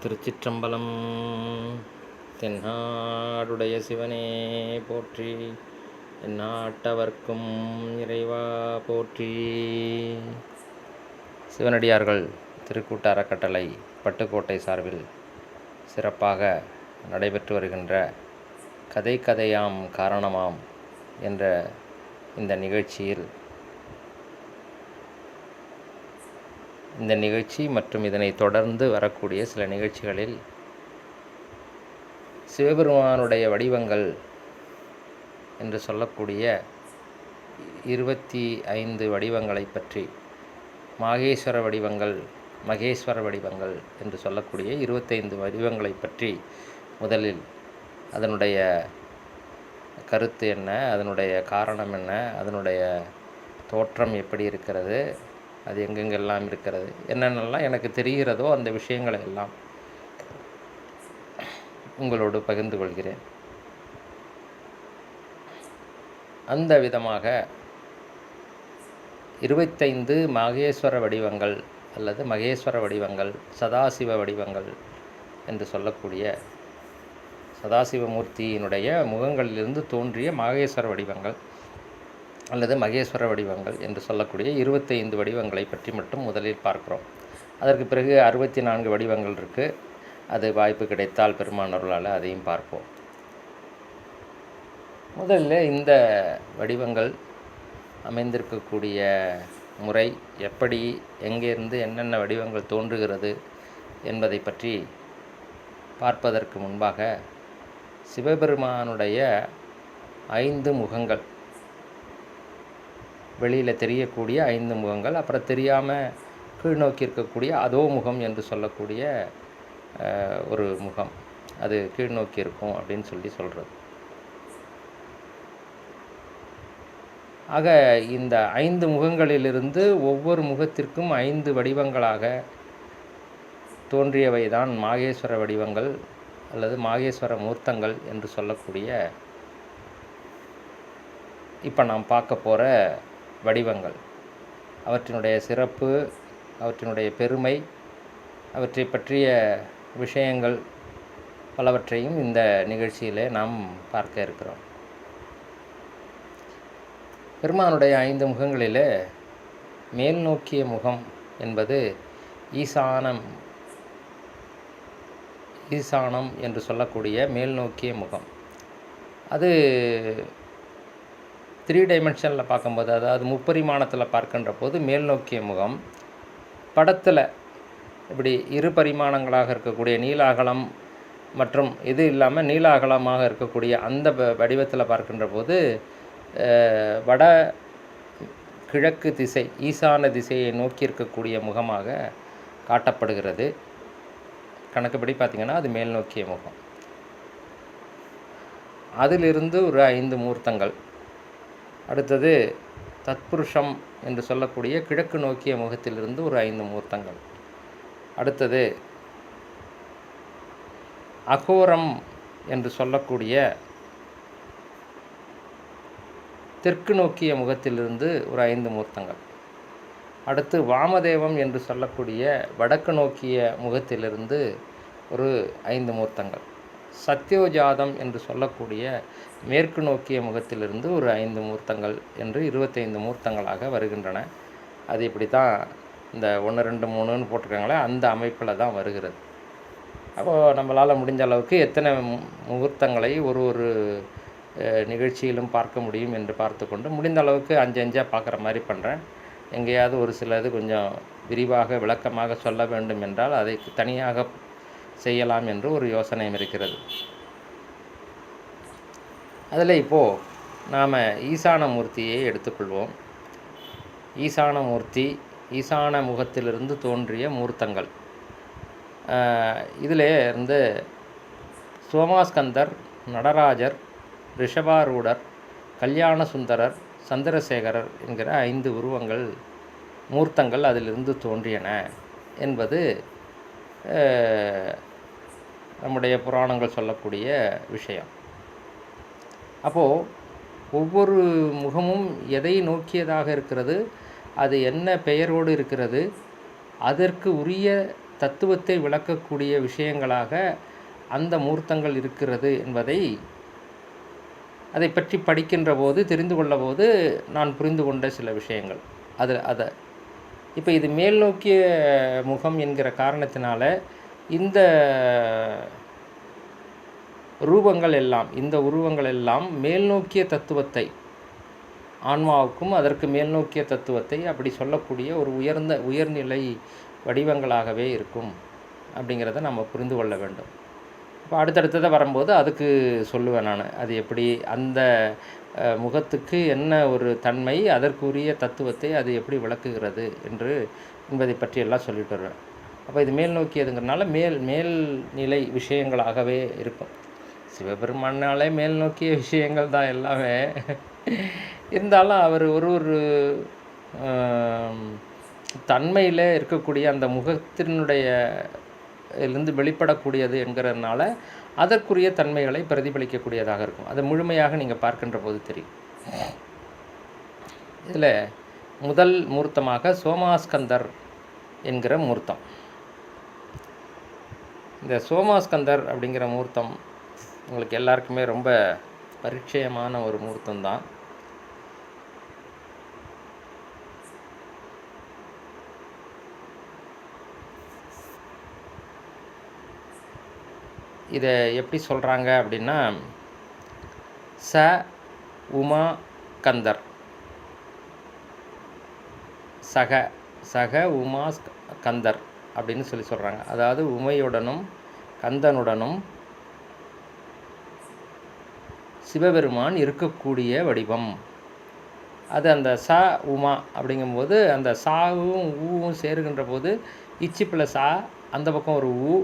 திருச்சிற்றம்பலம். தென்னாடுடைய சிவனே போற்றி, எந்நாட்டவர்க்கும் இறைவா போற்றி. சிவனடியார்கள் திருக்கூட்ட அறக்கட்டளை பட்டுக்கோட்டை சார்பில் சிறப்பாக நடைபெற்று வருகின்ற கதை கதையாம் காரணமாம் என்ற இந்த நிகழ்ச்சி மற்றும் இதனை தொடர்ந்து வரக்கூடிய சில நிகழ்ச்சிகளில் சிவபெருமானுடைய வடிவங்கள் என்று சொல்லக்கூடிய 25 வடிவங்களை பற்றி, மகேஸ்வர வடிவங்கள் என்று சொல்லக்கூடிய 25 வடிவங்களை பற்றி முதலில் அதனுடைய கருத்து என்ன, அதனுடைய காரணம் என்ன, அதனுடைய தோற்றம் எப்படி இருக்கிறது, அது எங்கெங்கெல்லாம் இருக்கிறது, என்னென்னலாம் எனக்கு தெரிகிறதோ அந்த விஷயங்களை எல்லாம் உங்களோடு பகிர்ந்து கொள்கிறேன். அந்த விதமாக 25 மகேஸ்வர வடிவங்கள் அல்லது மகேஸ்வர வடிவங்கள், சதாசிவ வடிவங்கள் என்று சொல்லக்கூடிய சதாசிவமூர்த்தியினுடைய முகங்களிலிருந்து தோன்றிய மகேஸ்வர வடிவங்கள் அல்லது மகேஸ்வர வடிவங்கள் என்று சொல்லக்கூடிய 25 வடிவங்களை பற்றி மட்டும் முதலில் பார்க்கிறோம். அதற்கு பிறகு 64 வடிவங்கள் இருக்குது. அது வாய்ப்பு கிடைத்தால் பெருமான் அருளால் அதையும் பார்ப்போம். முதல்ல இந்த வடிவங்கள் அமைந்திருக்கக்கூடிய முறை எப்படி, எங்கேருந்து என்னென்ன வடிவங்கள் தோன்றுகிறது என்பதை பற்றி பார்ப்பதற்கு முன்பாக சிவபெருமானுடைய 5 முகங்கள், வெளியில் தெரியக்கூடிய 5 முகங்கள், அப்புறம் தெரியாமல் கீழ் நோக்கி இருக்கக்கூடிய அதோ முகம் என்று சொல்லக்கூடிய ஒரு முகம், அது கீழ் நோக்கி இருக்கும் அப்படின்னு சொல்கிறது. ஆக இந்த 5 முகங்களிலிருந்து ஒவ்வொரு முகத்திற்கும் 5 வடிவங்களாக தோன்றியவை தான் மகேஸ்வர வடிவங்கள் அல்லது மகேஸ்வர மூர்த்தங்கள் என்று சொல்லக்கூடிய இப்போ நாம் பார்க்க போகிற வடிவங்கள். அவற்றினுடைய சிறப்பு, அவற்றினுடைய பெருமை, அவற்றை பற்றிய விஷயங்கள் பலவற்றையும் இந்த நிகழ்ச்சியிலே நாம் பார்க்க இருக்கிறோம். பெருமானுடைய 5 முகங்களிலே மேல் நோக்கிய முகம் என்பது ஈசானம் என்று சொல்லக்கூடிய மேல் நோக்கிய முகம். அது 3 டைமென்ஷனில் பார்க்கும்போது, அதாவது முப்பரிமாணத்தில் பார்க்கின்ற போது மேல் நோக்கிய முகம், படத்தில் இப்படி 2 பரிமாணங்களாக இருக்கக்கூடிய நீல அகலம் மற்றும் இது இல்லாமல் நீல அகலமாக இருக்கக்கூடிய அந்த வடிவத்தில் பார்க்கின்ற போது வட கிழக்கு திசை, ஈசான திசையை நோக்கி இருக்கக்கூடிய முகமாக காட்டப்படுகிறது. கணக்குப்படி பார்த்திங்கன்னா அது மேல் நோக்கிய முகம். அதிலிருந்து ஒரு 5 மூர்த்தங்கள். அடுத்தது தத்புருஷம் என்று சொல்லக்கூடிய கிழக்கு நோக்கிய முகத்திலிருந்து ஒரு 5 மூர்த்தங்கள். அடுத்தது அகோரம் என்று சொல்லக்கூடிய தெற்கு நோக்கிய முகத்திலிருந்து ஒரு 5 மூர்த்தங்கள். அடுத்து வாமதேவம் என்று சொல்லக்கூடிய வடக்கு நோக்கிய முகத்திலிருந்து ஒரு 5 மூர்த்தங்கள். சத்யோஜாதம் என்று சொல்லக்கூடிய மேற்கு நோக்கிய முகத்திலிருந்து ஒரு 5 மூர்த்தங்கள் என்று 25 மூர்த்தங்களாக வருகின்றன. அது இப்படி தான் இந்த 1 2 3ன்னு போட்டிருக்காங்களே அந்த அமைப்பில் தான் வருகிறது. அப்போது நம்மளால் முடிஞ்ச அளவுக்கு எத்தனை முகூர்த்தங்களை ஒரு நிகழ்ச்சியிலும் பார்க்க முடியும் என்று பார்த்து கொண்டு முடிந்த அளவுக்கு 5 5 பார்க்குற மாதிரி பண்ணுறேன். எங்கேயாவது ஒரு சிலது கொஞ்சம் விரிவாக விளக்கமாக சொல்ல வேண்டும் என்றால் அதை தனியாக செய்யலாம் என்று ஒரு யோசனையும் இருக்கிறது. அதில் இப்போது நாம் ஈசான மூர்த்தியை எடுத்துக்கொள்வோம். ஈசான முகத்திலிருந்து தோன்றிய மூர்த்தங்கள். இதில் இருந்து சோமாஸ்கந்தர், நடராஜர், ரிஷபாரூடர், கல்யாண சுந்தரர், சந்திரசேகரர் என்கிற 5 உருவங்கள், மூர்த்தங்கள் அதிலிருந்து தோன்றியன என்பது நம்முடைய புராணங்கள் சொல்லக்கூடிய விஷயம். அப்போது ஒவ்வொரு முகமும் எதை நோக்கியதாக இருக்கிறது, அது என்ன பெயரோடு இருக்கிறது, அதற்கு உரிய தத்துவத்தை விளக்கக்கூடிய விஷயங்களாக அந்த மூர்த்தங்கள் இருக்கிறது என்பதை அதை பற்றி படிக்கின்ற போது தெரிந்து கொள்ள போது நான் புரிந்து கொண்ட சில விஷயங்கள் அதை இப்போ இது மேல் நோக்கிய முகம் என்கிற காரணத்தினால இந்த ரூபங்கள் எல்லாம், இந்த உருவங்கள் எல்லாம் மேல் நோக்கிய தத்துவத்தை, ஆன்மாவுக்கும் அதற்கு மேல் நோக்கிய தத்துவத்தை அப்படி சொல்லக்கூடிய ஒரு உயர்நிலை வடிவங்களாகவே இருக்கும் அப்படிங்கிறத நம்ம புரிந்து கொள்ள வேண்டும். இப்போ அடுத்தடுத்ததாக வரும்போது அதுக்கு சொல்லுவேன் நான், அது எப்படி அந்த முகத்துக்கு என்ன ஒரு தன்மை, அதற்குரிய தத்துவத்தை அது எப்படி விளக்குகிறது என்பதை பற்றியெல்லாம் சொல்லிட்டு வருவேன். அப்போ இது மேல் நோக்கியதுங்கிறனால மேல்நிலை விஷயங்களாகவே இருக்கும். சிவபெருமானாலே மேல் நோக்கிய விஷயங்கள் தான் எல்லாமே. இருந்தாலும் அவர் ஒரு தன்மையில் இருக்கக்கூடிய அந்த முகத்தினுடைய இருந்து வெளிப்படக்கூடியது என்கிறதுனால அதற்குரிய தன்மைகளை பிரதிபலிக்கக்கூடியதாக இருக்கும். அதை முழுமையாக நீங்கள் பார்க்கின்ற போது தெரியும். இதில் முதல் மூர்த்தமாக சோமாஸ்கந்தர் என்கிற மூர்த்தம். இந்த சோமாஸ்கந்தர் அப்படிங்கிற மூர்த்தம் உங்களுக்கு எல்லாருக்குமே ரொம்ப பரிச்சயமான ஒரு மூர்த்தம்தான். இதை எப்படி சொல்கிறாங்க அப்படின்னா, உமா கந்தர், சக உமா கந்தர் அப்படின்னு சொல்கிறாங்க. அதாவது உமையுடனும் கந்தனுடனும் சிவபெருமான் இருக்கக்கூடிய வடிவம். அது அந்த உமா அப்படிங்கும்போது அந்த சாவும் ஊவும் சேருகின்ற போது இச்சி ப்ளஸ் அந்த பக்கம் ஒரு ஊ,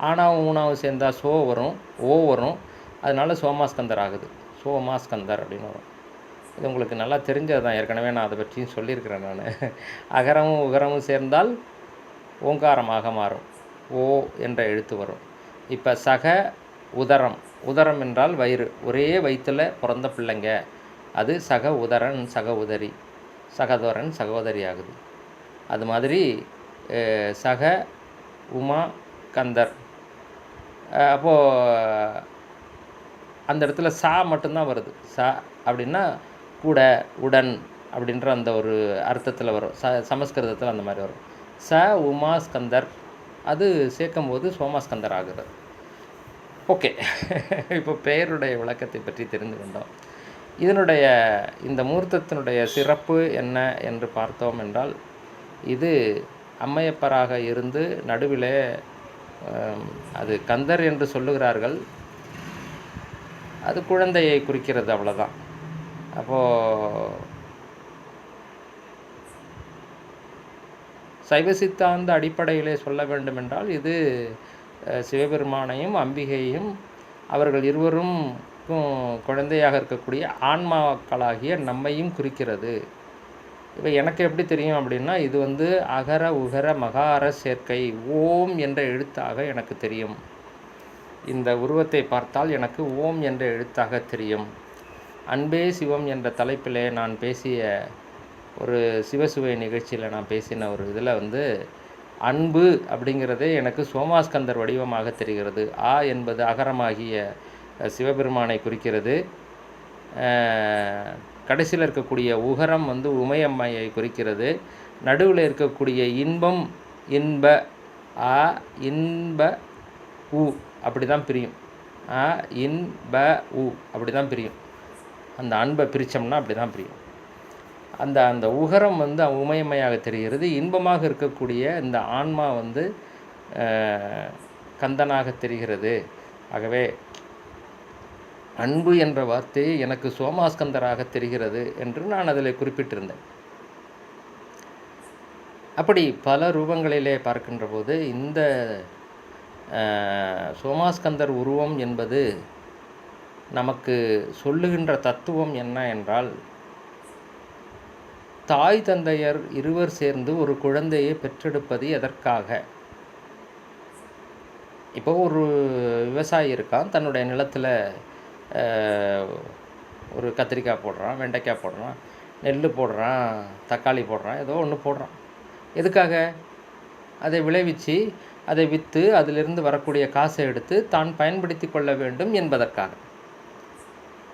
ஆனாவும் ஊனாவும் சேர்ந்தால் வரும், வரும். அதனால் சோமாஸ்கந்தர் ஆகுது. சோமாஸ்கந்தர் அப்படின்னு வரும். இது உங்களுக்கு நல்லா தெரிஞ்சது தான், ஏற்கனவே நான் அதை பற்றியும் சொல்லியிருக்கிறேன் நான். அகரமும் உகரமும் சேர்ந்தால் ஓங்காரமாக மாறும், ஓ என்ற எழுத்து வரும். இப்போ உதரம் என்றால் வயிறு, ஒரே வயிற்றில் பிறந்த பிள்ளைங்க, அது உதரன் உதரி, சகோதரன் சகோதரி ஆகுது. அது மாதிரி உமா கந்தர். அப்போது அந்த இடத்துல மட்டும்தான் வருது. அப்படின்னா கூட, உடன் அப்படின்ற அந்த ஒரு அர்த்தத்தில் வரும். சமஸ்கிருதத்தில் அந்த மாதிரி வரும். உமாஸ்கந்தர், அது சேர்க்கும்போது சோமாஸ்கந்தர் ஆகுது. ஓகே, இப்போ பெயருடைய விளக்கத்தை பற்றி தெரிந்து கொண்டோம். இந்த மூர்த்தத்தினுடைய சிறப்பு என்ன என்று பார்த்தோம் என்றால், இது அம்மையப்பராக இருந்து நடுவில் அது கந்தர் என்று சொல்லுகிறார்கள், அது குழந்தையை குறிக்கிறது, அவ்வளோதான். அப்போது சைவ சித்தாந்த அடிப்படையிலே சொல்ல வேண்டுமென்றால், இது சிவபெருமானையும் அம்பிகையும் அவர்கள் இருவரும் குழந்தையாக இருக்கக்கூடிய ஆன்மாக்களாகிய நம்மையும் குறிக்கிறது. இப்போ எனக்கு எப்படி தெரியும் அப்படின்னா, இது அகர உகர மகார சேர்க்கை ஓம் என்ற எழுத்தாக எனக்கு தெரியும். இந்த உருவத்தை பார்த்தால் எனக்கு ஓம் என்ற எழுத்தாக தெரியும். அன்பே சிவம் என்ற தலைப்பிலே நான் பேசிய ஒரு சிவசுவை நிகழ்ச்சியில் நான் பேசின ஒரு இதில் அன்பு அப்படிங்கிறதே எனக்கு சோமாஸ்கந்தர் வடிவமாக தெரிகிறது. என்பது அகரமாகிய சிவபெருமானை குறிக்கிறது. கடைசியில் இருக்கக்கூடிய உகரம் உமையம்மையை குறிக்கிறது. நடுவில் இருக்கக்கூடிய இன்பம், இன்ப இன்ப உ அப்படி தான் பிரியும். இன்ப உ அப்படி தான் பிரியும். அந்த அன்பை பிரித்தோம்னா அப்படி தான் பிரியும். அந்த உகரம் உமையம்மையாக தெரிகிறது. இன்பமாக இருக்கக்கூடிய இந்த ஆன்மா கந்தனாக தெரிகிறது. ஆகவே அன்பு என்ற வார்த்தை எனக்கு சோமாஸ்கந்தராக தெரிகிறது என்று நான் அதில் குறிப்பிட்டிருந்தேன். அப்படி பல ரூபங்களிலே பார்க்கின்ற போது இந்த சோமாஸ்கந்தர் உருவம் என்பது நமக்கு சொல்லுகின்ற தத்துவம் என்ன என்றால், தாய் தந்தையர் இருவர் சேர்ந்து ஒரு குழந்தையை பெற்றெடுப்பது எதற்காக? இப்போ ஒரு விவசாயி இருக்கான், தன்னுடைய நிலத்தில் ஒரு கத்திரிக்காய் போடுறான், வெண்டைக்காய் போடுறான், நெல் போடுறான், தக்காளி போடுறான், ஏதோ ஒன்று போடுறான். எதுக்காக? அதை விளைவிச்சு அதை விற்று அதிலிருந்து வரக்கூடிய காசை எடுத்து தான் பயன்படுத்தி கொள்ள வேண்டும் என்பதற்காக.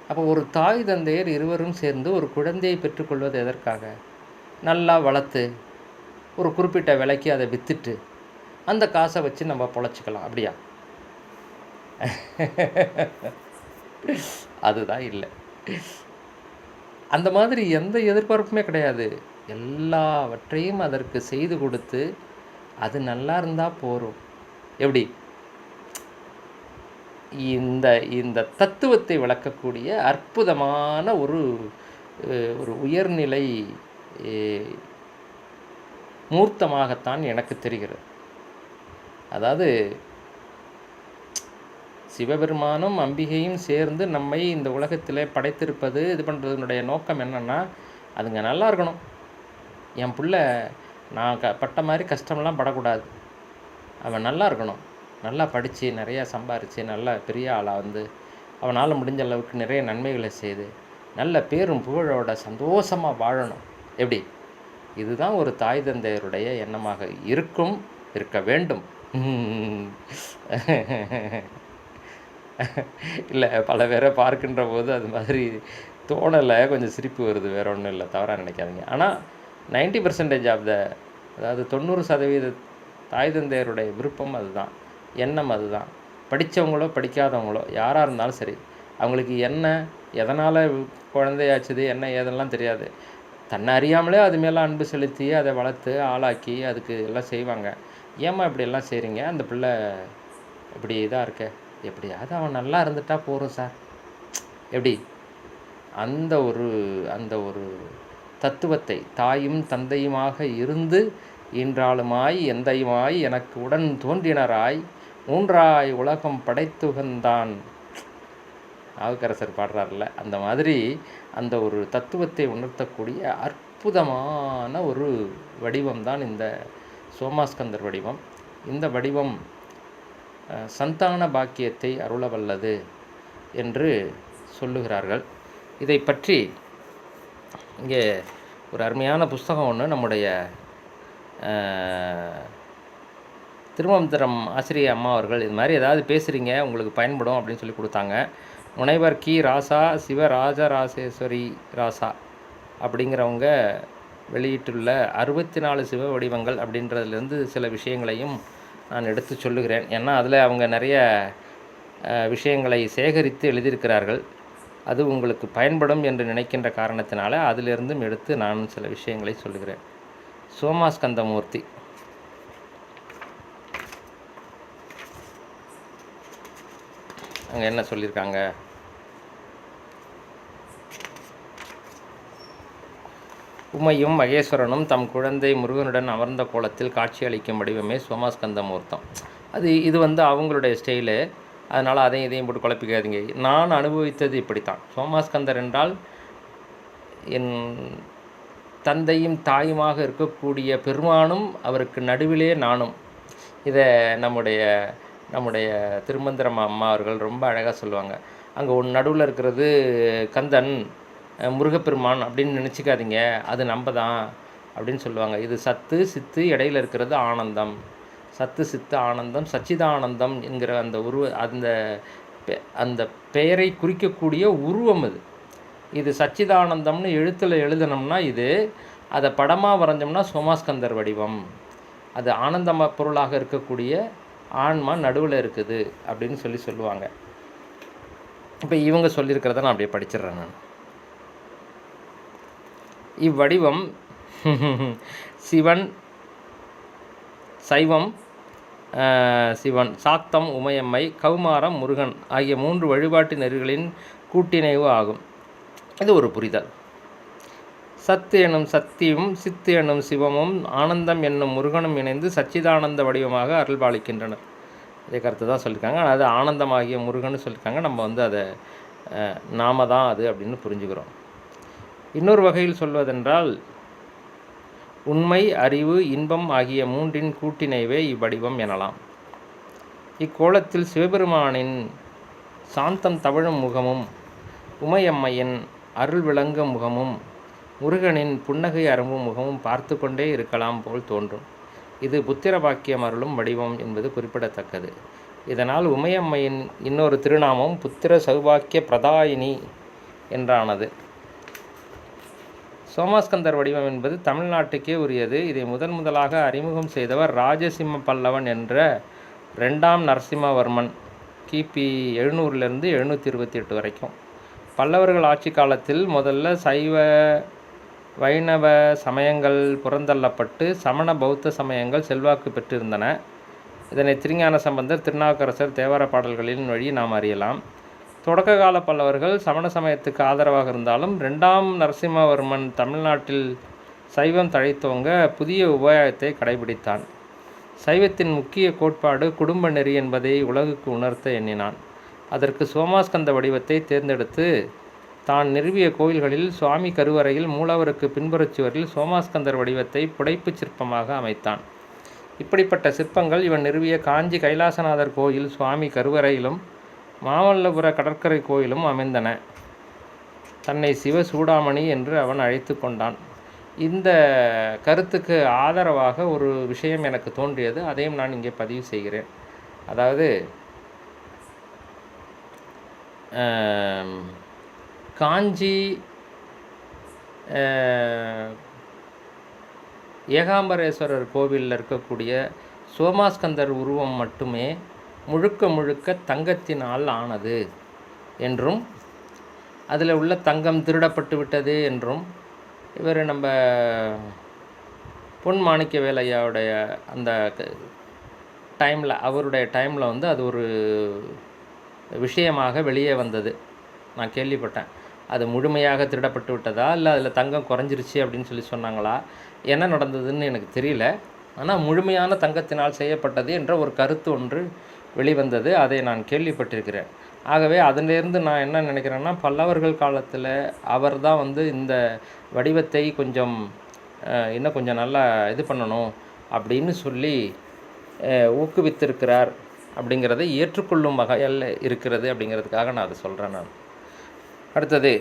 அப்போ ஒரு தாய் தந்தையர் இருவரும் சேர்ந்து ஒரு குழந்தையை பெற்றுக்கொள்வது எதற்காக? நல்லா வளர்த்து ஒரு குறிப்பிட்ட விலைக்கு அதை விற்றுட்டு அந்த காசை வச்சு நம்ம பொழைச்சிக்கலாம், அப்படியா? அதுதான் இல்லை. அந்த மாதிரி எந்த எதிர்பார்ப்புமே கிடையாது. எல்லாவற்றையும் அதற்கு செய்து கொடுத்து அது நல்லா இருந்தால் போகிறோம். எப்படி? இந்த இந்த தத்துவத்தை விளக்கக்கூடிய அற்புதமான ஒரு ஒரு உயர்நிலை மூர்த்தமாகத்தான் எனக்கு தெரிகிறது. அதாவது சிவபெருமானும் அம்பிகையும் சேர்ந்து நம்மை இந்த உலகத்தில் படைத்திருப்பது, இது பண்ணுறதுனுடைய நோக்கம் என்னென்னா, அதுங்க நல்லா இருக்கணும். என் பிள்ளை நான் பட்ட மாதிரி கஷ்டம்லாம் படக்கூடாது, அவன் நல்லா இருக்கணும், நல்லா படித்து நிறையா சம்பாரித்து நல்லா பெரிய ஆளாக வந்து அவனால் முடிஞ்ச அளவுக்கு நிறைய நன்மைகளை செய்து நல்ல பேரும் புகழோட சந்தோஷமாக வாழணும். எப்படி? இதுதான் ஒரு தாய் தந்தையருடைய எண்ணமாக இருக்க வேண்டும். இல்லை, பல பேரை பார்க்கின்ற போது அது மாதிரி தோணலை, கொஞ்சம் சிரிப்பு வருது, வேறு ஒன்றும் இல்லை, தவறாக நினைக்காதீங்க. ஆனால் 90% ஆஃப் அதாவது 90% தாய் தந்தையருடைய விருப்பம் அதுதான், எண்ணம் அதுதான். படித்தவங்களோ படிக்காதவங்களோ யாராக இருந்தாலும் சரி, அவங்களுக்கு என்ன எதனால் குழந்தையாச்சுது என்ன ஏதெல்லாம் தெரியாது, தன்னை அறியாமலே அது மேலே அன்பு செலுத்தி அதை வளர்த்து ஆளாக்கி அதுக்கு எல்லாம் செய்வாங்க. ஏம்மா இப்படி எல்லாம் செய்கிறீங்க, அந்த பிள்ளை இப்படி இதாக இருக்க, எப்படியாவது அவன் நல்லா இருந்துட்டா போகிறோம் சார். எப்படி? அந்த ஒரு தத்துவத்தை தாயும் தந்தையுமாக இருந்து ஈன்றாளுமாய் எந்தையுமாய் எனக்கு உடன் தோன்றினராய் மூன்றாய் உலகம் படைத்துகந்தான் நாவுக்கரசர் பாடுறார்ல, அந்த மாதிரி அந்த ஒரு தத்துவத்தை உணர்த்தக்கூடிய அற்புதமான ஒரு வடிவம்தான் இந்த சோமாஸ்கந்தர் வடிவம். இந்த வடிவம் சந்தான பாக்கியத்தை அருள வல்லது என்று சொல்லுகிறார்கள். இதை பற்றி இங்கே ஒரு அருமையான புஸ்தகம் ஒன்று நம்முடைய திருமந்திரம் ஆசிரியர் அம்மா அவர்கள் இது மாதிரி ஏதாவது பேசுகிறீங்க உங்களுக்கு பயன்படும் அப்படின்னு சொல்லி கொடுத்தாங்க. முனைவர் கி ராசா சிவராஜராசேஸ்வரி ராசா அப்படிங்கிறவங்க வெளியிட்டுள்ள 64 சிவ வடிவங்கள் அப்படின்றதுலேருந்து சில விஷயங்களையும் நான் எடுத்து சொல்லுகிறேன். ஏன்னா அதில் அவங்க நிறைய விஷயங்களை சேகரித்து எழுதியிருக்கிறார்கள். அது உங்களுக்கு பயன்படும் என்று நினைக்கின்ற காரணத்தினால அதிலிருந்தும் எடுத்து நான் சில விஷயங்களை சொல்லுகிறேன். சோமாஸ்கந்தமூர்த்தி அங்கே என்ன சொல்லியிருக்காங்க? உமையும் மகேஸ்வரனும் தம் குழந்தை முருகனுடன் அமர்ந்த கோலத்தில் காட்சி அளிக்கும் வடிவமே சோமாஸ்கந்தமூர்த்தம். இது அவங்களுடைய ஸ்டைலு, அதனால் அதையும் இதையும் போட்டு குழப்பிக்காதீங்க. நான் அனுபவித்தது இப்படித்தான். சோமாஸ்கந்தர் என்றால் என் தந்தையும் தாயுமாக இருக்கக்கூடிய பெருமானும் அவருக்கு நடுவிலே நானும். இதை நம்முடைய திருமந்திரம் அம்மா அவர்கள் ரொம்ப அழகாக சொல்லுவாங்க. அங்கே ஒன்று நடுவில் இருக்கிறது கந்தன் முருகப்பெருமான் அப்படின்னு நினச்சிக்காதீங்க, அது நம்ம தான் அப்படின்னு சொல்லுவாங்க. இது சத்து சித்து, இடையில் இருக்கிறது ஆனந்தம். சத்து சித்து ஆனந்தம் சச்சிதானந்தம் என்கிற அந்த பெயரை குறிக்கக்கூடிய உருவம் இது சச்சிதானந்தம்னு எழுத்தில் எழுதணும்னா இது, அதை படமாக வரைஞ்சோம்னா சோமாஸ்கந்தர் வடிவம். அது ஆனந்தம பொருளாக இருக்கக்கூடிய ஆன்மா நடுவில் இருக்குது அப்படின்னு சொல்லுவாங்க. இப்போ இவங்க சொல்லியிருக்கிறத நான் அப்படியே படிச்சிடுறேன். நான் இவ்வடிவம் சிவன், சைவம் சிவன், சாக்தம் உமையம்மை, கௌமாரம் முருகன் ஆகிய 3 வழிபாட்டு நெறிகளின் கூட்டிணைவு ஆகும். இது ஒரு புரிதல். சத்து எனும் சக்தியும் சித்து எனும் சிவமும் ஆனந்தம் என்னும் முருகனும் இணைந்து சச்சிதானந்த வடிவமாக அருள்பாலிக்கின்றனர். இதே கருத்து தான் சொல்லியிருக்காங்க. அது ஆனந்தமாகிய முருகன் சொல்லியிருக்காங்க. நம்ம அதை நாம தான் அது அப்படின்னு புரிஞ்சுக்கிறோம். இன்னொரு வகையில் சொல்வதென்றால் உண்மை, அறிவு, இன்பம் ஆகிய 3இன் கூட்டிணைவே இவ்வடிவம் எனலாம். இக்கோலத்தில் சிவபெருமானின் சாந்தம் தவழும் முகமும், உமையம்மையின் அருள் விளங்கும் முகமும், முருகனின் புன்னகை அரும்பும் முகமும் பார்த்து கொண்டே இருக்கலாம் போல் தோன்றும். இது புத்திர பாக்கியம் அருளும் வடிவம் என்பது குறிப்பிடத்தக்கது. இதனால் உமையம்மையின் இன்னொரு திருநாமம் புத்திர சௌபாக்கிய பிரதாயினி என்றானது. சோமாஸ்கந்தர் வடிவம் என்பது தமிழ்நாட்டுக்கே உரியது. இதை முதலாக அறிமுகம் செய்தவர் ராஜசிம்ம பல்லவன் என்ற 2ஆம் நரசிம்மவர்மன் கிபி 700 728 வரைக்கும். பல்லவர்கள் ஆட்சி காலத்தில் முதல்ல சைவ வைணவ சமயங்கள் புறந்தள்ளப்பட்டு சமண பௌத்த சமயங்கள் செல்வாக்கு பெற்றிருந்தன. இதனை திருஞான சம்பந்தர், திருநாவுக்கரசர் தேவார பாடல்களின் வழி நாம் அறியலாம். தொடக்க கால பல்லவர்கள் சமண சமயத்துக்கு ஆதரவாக இருந்தாலும் 2ஆம் நரசிம்மவர்மன் தமிழ்நாட்டில் சைவம் தழைத்தோங்க புதிய உபாயத்தை கடைபிடித்தான். சைவத்தின் முக்கிய கோட்பாடு குடும்ப நெறி என்பதை உலகுக்கு உணர்த்த எண்ணினான். அதற்கு சோமாஸ்கந்த வடிவத்தை தேர்ந்தெடுத்து தான் நிறுவிய கோயில்களில் சுவாமி கருவறையில் மூலவருக்கு பின்புறச் சுவரில் சோமாஸ்கந்தர் வடிவத்தை புடைப்புச் சிற்பமாக அமைத்தான். இப்படிப்பட்ட சிற்பங்கள் இவன் நிறுவிய காஞ்சி கைலாசநாதர் கோயில் சுவாமி கருவறையிலும் மாமல்லபுர கடற்கரை கோயிலும் அமைந்தன. தன்னை சிவ சூடாமணி என்று அவன் அழைத்து கொண்டான். இந்த கருத்துக்கு ஆதரவாக ஒரு விஷயம் எனக்கு தோன்றியது, அதையும் நான் இங்கே பதிவு செய்கிறேன். அதாவது காஞ்சி ஏகாம்பரேஸ்வரர் கோவிலில் இருக்கக்கூடிய சோமாஸ்கந்தர் உருவம் மட்டுமே முழுக்க தங்கத்தினால் ஆனது என்றும், அதில் உள்ள தங்கம் திருடப்பட்டு விட்டது என்றும், இவர் நம்ம பொன் மாணிக்கவேலையாவுடைய அந்த டைமில், அவருடைய டைமில் வந்து அது ஒரு விஷயமாக வெளியே வந்தது. நான் கேள்விப்பட்டேன். அது முழுமையாக திருடப்பட்டு விட்டதா, இல்லை அதில் தங்கம் குறைஞ்சிருச்சு அப்படின்னு சொல்லி சொன்னாங்களா, என்ன நடந்ததுன்னு எனக்கு தெரியல. ஆனால் முழுமையான தங்கத்தினால் செய்யப்பட்டது என்ற ஒரு கருத்து ஒன்று வெளிவந்தது. அதை நான் கேள்விப்பட்டிருக்கிறேன். ஆகவே அதிலிருந்து நான் என்ன நினைக்கிறேன்னா, பல்லவர்கள் காலத்தில் அவர் தான் வந்து இந்த வடிவத்தை கொஞ்சம் இன்னும் கொஞ்சம் நல்லா இது பண்ணணும் அப்படின்னு சொல்லி ஊக்குவித்திருக்கிறார் அப்படிங்கிறதை ஏற்றுக்கொள்ளும் வகையில் இருக்கிறது. அப்படிங்கிறதுக்காக நான் அதை சொல்கிறேன். நான் அடுத்தது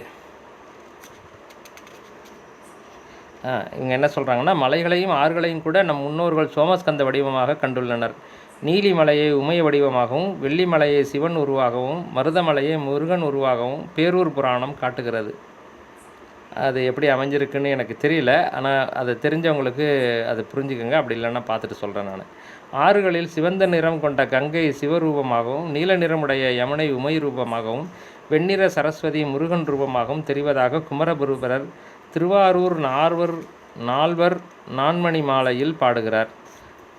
இவங்க என்ன சொல்கிறாங்கன்னா, மலைகளையும் ஆறுகளையும் கூட நம் முன்னோர்கள் சோமஸ்கந்த வடிவமாக கண்டுள்ளனர். நீலி மலையை உமைய வடிவமாகவும், வெள்ளி மலையை சிவன் உருவாகவும், மருதமலையை முருகன் உருவாகவும் பேரூர் புராணம் காட்டுகிறது. அது எப்படி அமைஞ்சிருக்குன்னு எனக்கு தெரியல. ஆனால் அதை தெரிஞ்சவங்களுக்கு அதை புரிஞ்சுக்கோங்க. அப்படி இல்லைன்னா பார்த்துட்டு சொல்கிறேன் நான். ஆறுகளில் சிவந்த நிறம் கொண்ட கங்கை சிவரூபமாகவும், நீல நிறமுடைய யமுனை உமை ரூபமாகவும், வெண்ணிற சரஸ்வதி முருகன் ரூபமாகவும் தெரிவதாக குமரகுருபரர் திருவாரூர் நால்வர் நான்மணி மாலையில் பாடுகிறார்.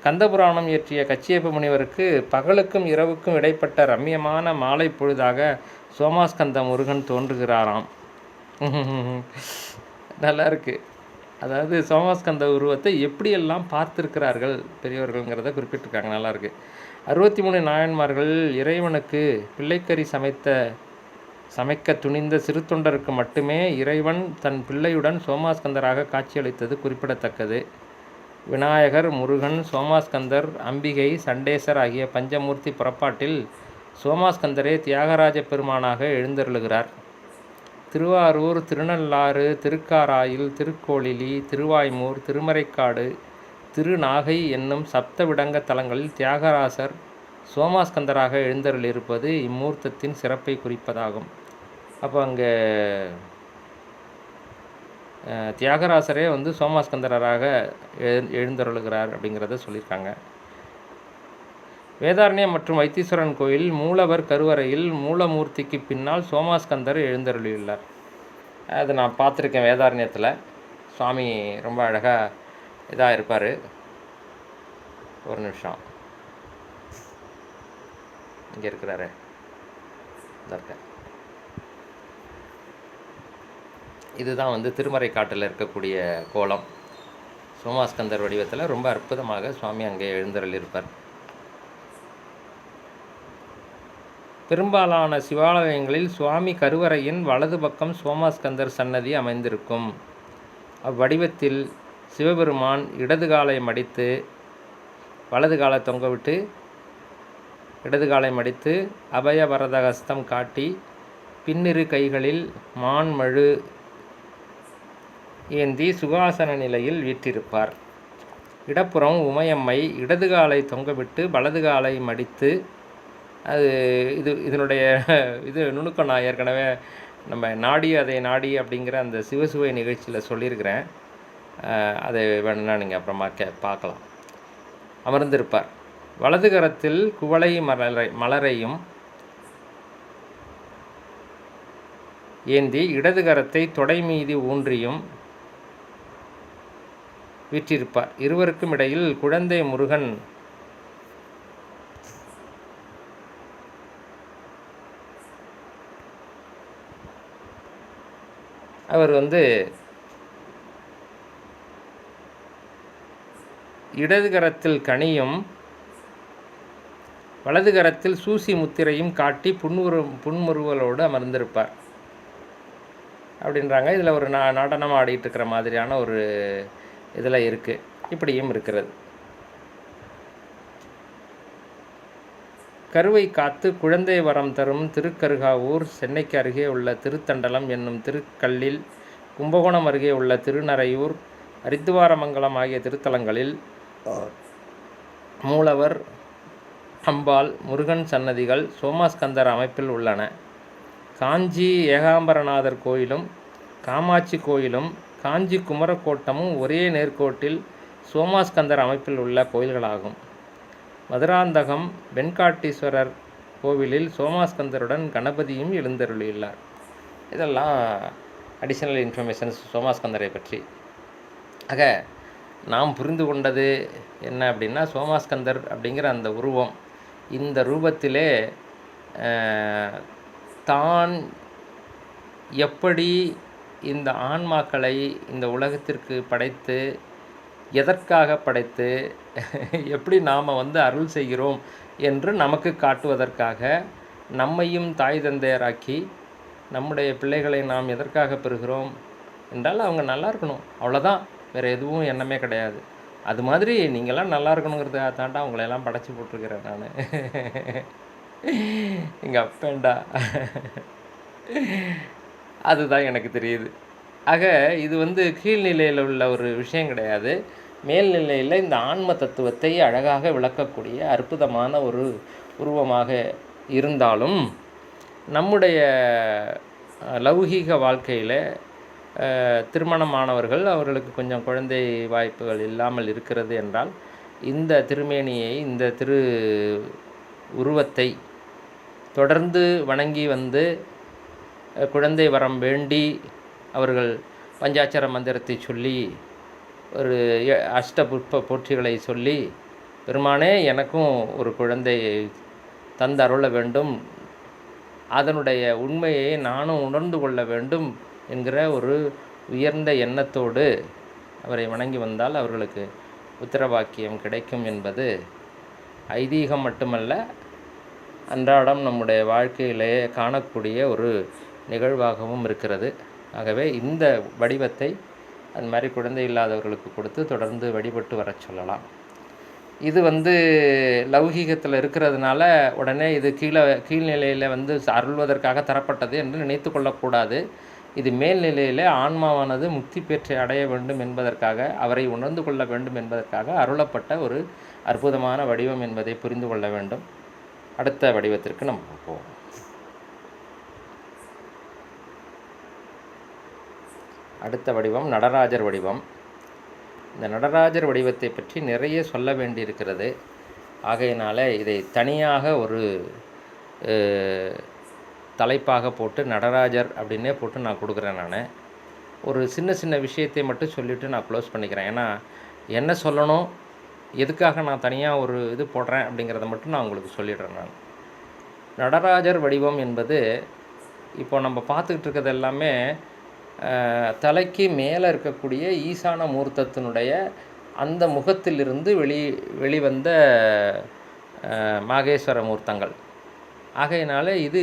கந்தபுராணம் இயற்றிய கச்சியப்ப முனிவருக்கு பகலுக்கும் இரவுக்கும் இடைப்பட்ட ரம்மியமான மாலை பொழுதாக சோமாஸ்கந்த முருகன் தோன்றுகிறாராம். நல்லா இருக்குது. அதாவது சோமாஸ்கந்த உருவத்தை எப்படியெல்லாம் பார்த்துருக்கிறார்கள் பெரியவர்கள்ங்கிறத குறிப்பிட்டிருக்காங்க. நல்லாயிருக்கு. 63 நாயன்மார்கள் இறைவனுக்கு பிள்ளைக்கறி சமைக்க துணிந்த சிறு தொண்டருக்கு மட்டுமே இறைவன் தன் பிள்ளையுடன் சோமாஸ்கந்தராக காட்சியளித்தது குறிப்பிடத்தக்கது. விநாயகர், முருகன், சோமாஸ்கந்தர், அம்பிகை, சண்டேசர் ஆகிய பஞ்சமூர்த்தி புறப்பாட்டில் சோமாஸ்கந்தரே தியாகராஜ பெருமானாக எழுந்தருளுகிறார். திருவாரூர், திருநள்ளாறு, திருக்காராயில், திருக்கோளிலி, திருவாய்மூர், திருமறைக்காடு, திருநாகை என்னும் சப்த விடங்க தலங்களில் தியாகராசர் சோமாஸ்கந்தராக எழுந்தருளிருப்பது இம்மூர்த்தத்தின் சிறப்பை குறிப்பதாகும். அப்போ அங்கே தியாகராசரே வந்து சோமாஸ்கந்தராக எழுந்தருளுகிறார் அப்படிங்கிறத சொல்லியிருக்காங்க. வேதாரண்யம் மற்றும் வைத்தீஸ்வரன் கோயில் மூலவர் கருவறையில் மூலமூர்த்திக்கு பின்னால் சோமாஸ்கந்தர் எழுந்தருளியுள்ளார். அது நான் பார்த்துருக்கேன். வேதாரண்யத்தில் சுவாமி ரொம்ப அழகாக இதாக இருப்பார். ஒரு நிமிஷம், இங்கே இருக்கிறாரு, இருக்க. இதுதான் வந்து திருமறைக்காட்டில் இருக்கக்கூடிய கோலம். சோமாஸ்கந்தர் வடிவத்தில் ரொம்ப அற்புதமாக சுவாமி அங்கே எழுந்தருளியிருப்பார். பெரும்பாலான சிவாலயங்களில் சுவாமி கருவறையின் வலது பக்கம் சோமாஸ்கந்தர் சன்னதி அமைந்திருக்கும். அவ்வடிவத்தில் சிவபெருமான் இடது காலை மடித்து வலது காலை தொங்கவிட்டு இடது காலை மடித்து அபயவரதஹஸ்தம் காட்டி பின்னிரு கைகளில் மான்மழு ஏந்தி சுகாசன நிலையில் வீற்றிருப்பார். இடப்புறம் உமையம்மை இடது காலை தொங்கவிட்டு வலது காலை மடித்து, அது இதனுடைய நுணுக்கம் நான் ஏற்கனவே நம்ம நாடி அதை நாடி அப்படிங்கிற அந்த சிவசுவை நிகழ்ச்சியில் சொல்லியிருக்கிறேன். அதை வேணுன்னா நீங்கள் அப்புறமா பார்க்கலாம். அமர்ந்திருப்பார். வலது கரத்தில் குவளை மலரையும் ஏந்தி இடது கரத்தை தொடை மீது ஊன்றியும் வீற்றிருப்பார். இருவருக்கும் இடையில் குழந்தை முருகன் அவர் இடது கரத்தில் கனியும் வலது கரத்தில் சூசி முத்திரையும் காட்டி புன்முறுவலோடு அமர்ந்திருப்பார் அப்படின்றாங்க. இதில் ஒரு நடனம் ஆடிட்டு இருக்கிற மாதிரியான ஒரு இதில் இருக்குது. இப்படியும் இருக்கிறது. கருவை காத்து குழந்தை வரம் தரும் திருக்கருகாவூர், சென்னைக்கு அருகே உள்ள திருத்தண்டலம் என்னும் திருக்கல்லில், கும்பகோணம் அருகே உள்ள திருநரையூர், அரித்துவாரமங்கலம் ஆகிய திருத்தலங்களில் மூலவர், அம்பாள், முருகன் சன்னதிகள் சோமாஸ்கந்தர் அமைப்பில் உள்ளன. காஞ்சி ஏகாம்பரநாதர் கோயிலும் காமாட்சி கோயிலும் காஞ்சி குமரக்கோட்டமும் ஒரே நேர்கோட்டில் சோமாஸ்கந்தர் அமைப்பில் உள்ள கோயில்களாகும். மதுராந்தகம் வெண்காட்டீஸ்வரர் கோவிலில் சோமாஸ்கந்தருடன் கணபதியும் எழுந்தருளியுள்ளார். இதெல்லாம் அடிஷனல் இன்ஃபர்மேஷன்ஸ் சோமாஸ்கந்தரை பற்றி. ஆக நாம் புரிந்து கொண்டது என்ன அப்படின்னா, சோமாஸ்கந்தர் அப்படிங்கிற அந்த உருவம், இந்த ரூபத்திலே தான் எப்படி இந்த ஆன்மாக்களை இந்த உலகத்திற்கு படைத்து, எதற்காக படைத்து, எப்படி நாம் அருள் செய்கிறோம் என்று நமக்கு காட்டுவதற்காக, நம்மையும் தாய் தந்தையராக்கி நம்முடைய பிள்ளைகளை நாம் எதற்காக பெறுகிறோம் என்றால் அவங்க நல்லா இருக்கணும், அவ்வளோதான். வேறு எதுவும் எண்ணமே கிடையாது. அது மாதிரி நீங்களாம் நல்லா இருக்கணுங்கிறதுக்காக தாண்டா அவங்களையெல்லாம் படைச்சி போட்டிருக்கிறேன் நான். எங்கள் அப்பேண்டா, அதுதான் எனக்கு தெரியுது. ஆக இது கீழ்நிலையில் உள்ள ஒரு விஷயம் கிடையாது. மேல்நிலையில் இந்த ஆன்ம தத்துவத்தை அழகாக விளக்கக்கூடிய அற்புதமான ஒரு உருவமாக இருந்தாலும், நம்முடைய லௌகீக வாழ்க்கையில் திருமணமானவர்கள், அவர்களுக்கு கொஞ்சம் குழந்தை வாய்ப்புகள் இல்லாமல் இருக்கிறது என்றால், இந்த திருமேனியை, இந்த திரு உருவத்தை தொடர்ந்து வணங்கி குழந்தை வரம் வேண்டி அவர்கள் பஞ்சாட்சர மந்திரத்தை சொல்லி, ஒரு அஷ்டபுஷ்ப போற்றிகளை சொல்லி, பெருமானே எனக்கும் ஒரு குழந்தையை தந்தருள வேண்டும், அதனுடைய உண்மையை நானும் உணர்ந்து கொள்ள வேண்டும் என்கிற ஒரு உயர்ந்த எண்ணத்தோடு அவரை வணங்கி வந்தால் அவர்களுக்கு உத்தரவாக்கியம் கிடைக்கும் என்பது ஐதீகம் மட்டுமல்ல, அன்றாடம் நம்முடைய வாழ்க்கையிலே காணக்கூடிய ஒரு நிகழ்வாகவும் இருக்கிறது. ஆகவே இந்த வடிவத்தை அது மாதிரி குழந்தை இல்லாதவர்களுக்கு கொடுத்து தொடர்ந்து வழிபட்டு வர சொல்லலாம். இது லௌகீகத்தில் இருக்கிறதுனால உடனே இது கீழ்நிலையில் அருள்வதற்காக தரப்பட்டது என்று நினைத்து கொள்ளக்கூடாது. இது மேல்நிலையில் ஆன்மாவானது முக்தி பெற்று அடைய வேண்டும் என்பதற்காக, அவரை உணர்ந்து கொள்ள வேண்டும் என்பதற்காக அருளப்பட்ட ஒரு அற்புதமான வடிவம் என்பதை புரிந்து கொள்ள வேண்டும். அடுத்த வடிவத்திற்கு நம்ம போவோம். அடுத்த வடிவம் நடராஜர் வடிவம். இந்த நடராஜர் வடிவத்தை பற்றி நிறைய சொல்ல வேண்டியிருக்கிறது. ஆகையினால் இதை தனியாக ஒரு தலைப்பாக போட்டு நடராஜர் அப்படின்னே போட்டு நான் கொடுக்குறேன். நான் ஒரு சின்ன சின்ன விஷயத்தை மட்டும் சொல்லிவிட்டு நான் க்ளோஸ் பண்ணிக்கிறேன். ஏன்னா என்ன சொல்லணும், எதுக்காக நான் தனியாக ஒரு இது போடுறேன் அப்படிங்கிறத மட்டும் நான் உங்களுக்கு சொல்லிடுறேன். நான் நடராஜர் வடிவம் என்பது இப்போ நம்ம பார்த்துக்கிட்டு இருக்கிறது எல்லாமே தலைக்கு மேலே இருக்கக்கூடிய ஈசான மூர்த்தத்தினுடைய அந்த முகத்திலிருந்து வெளிவந்த மாகேஸ்வர மூர்த்தங்கள். ஆகையினால இது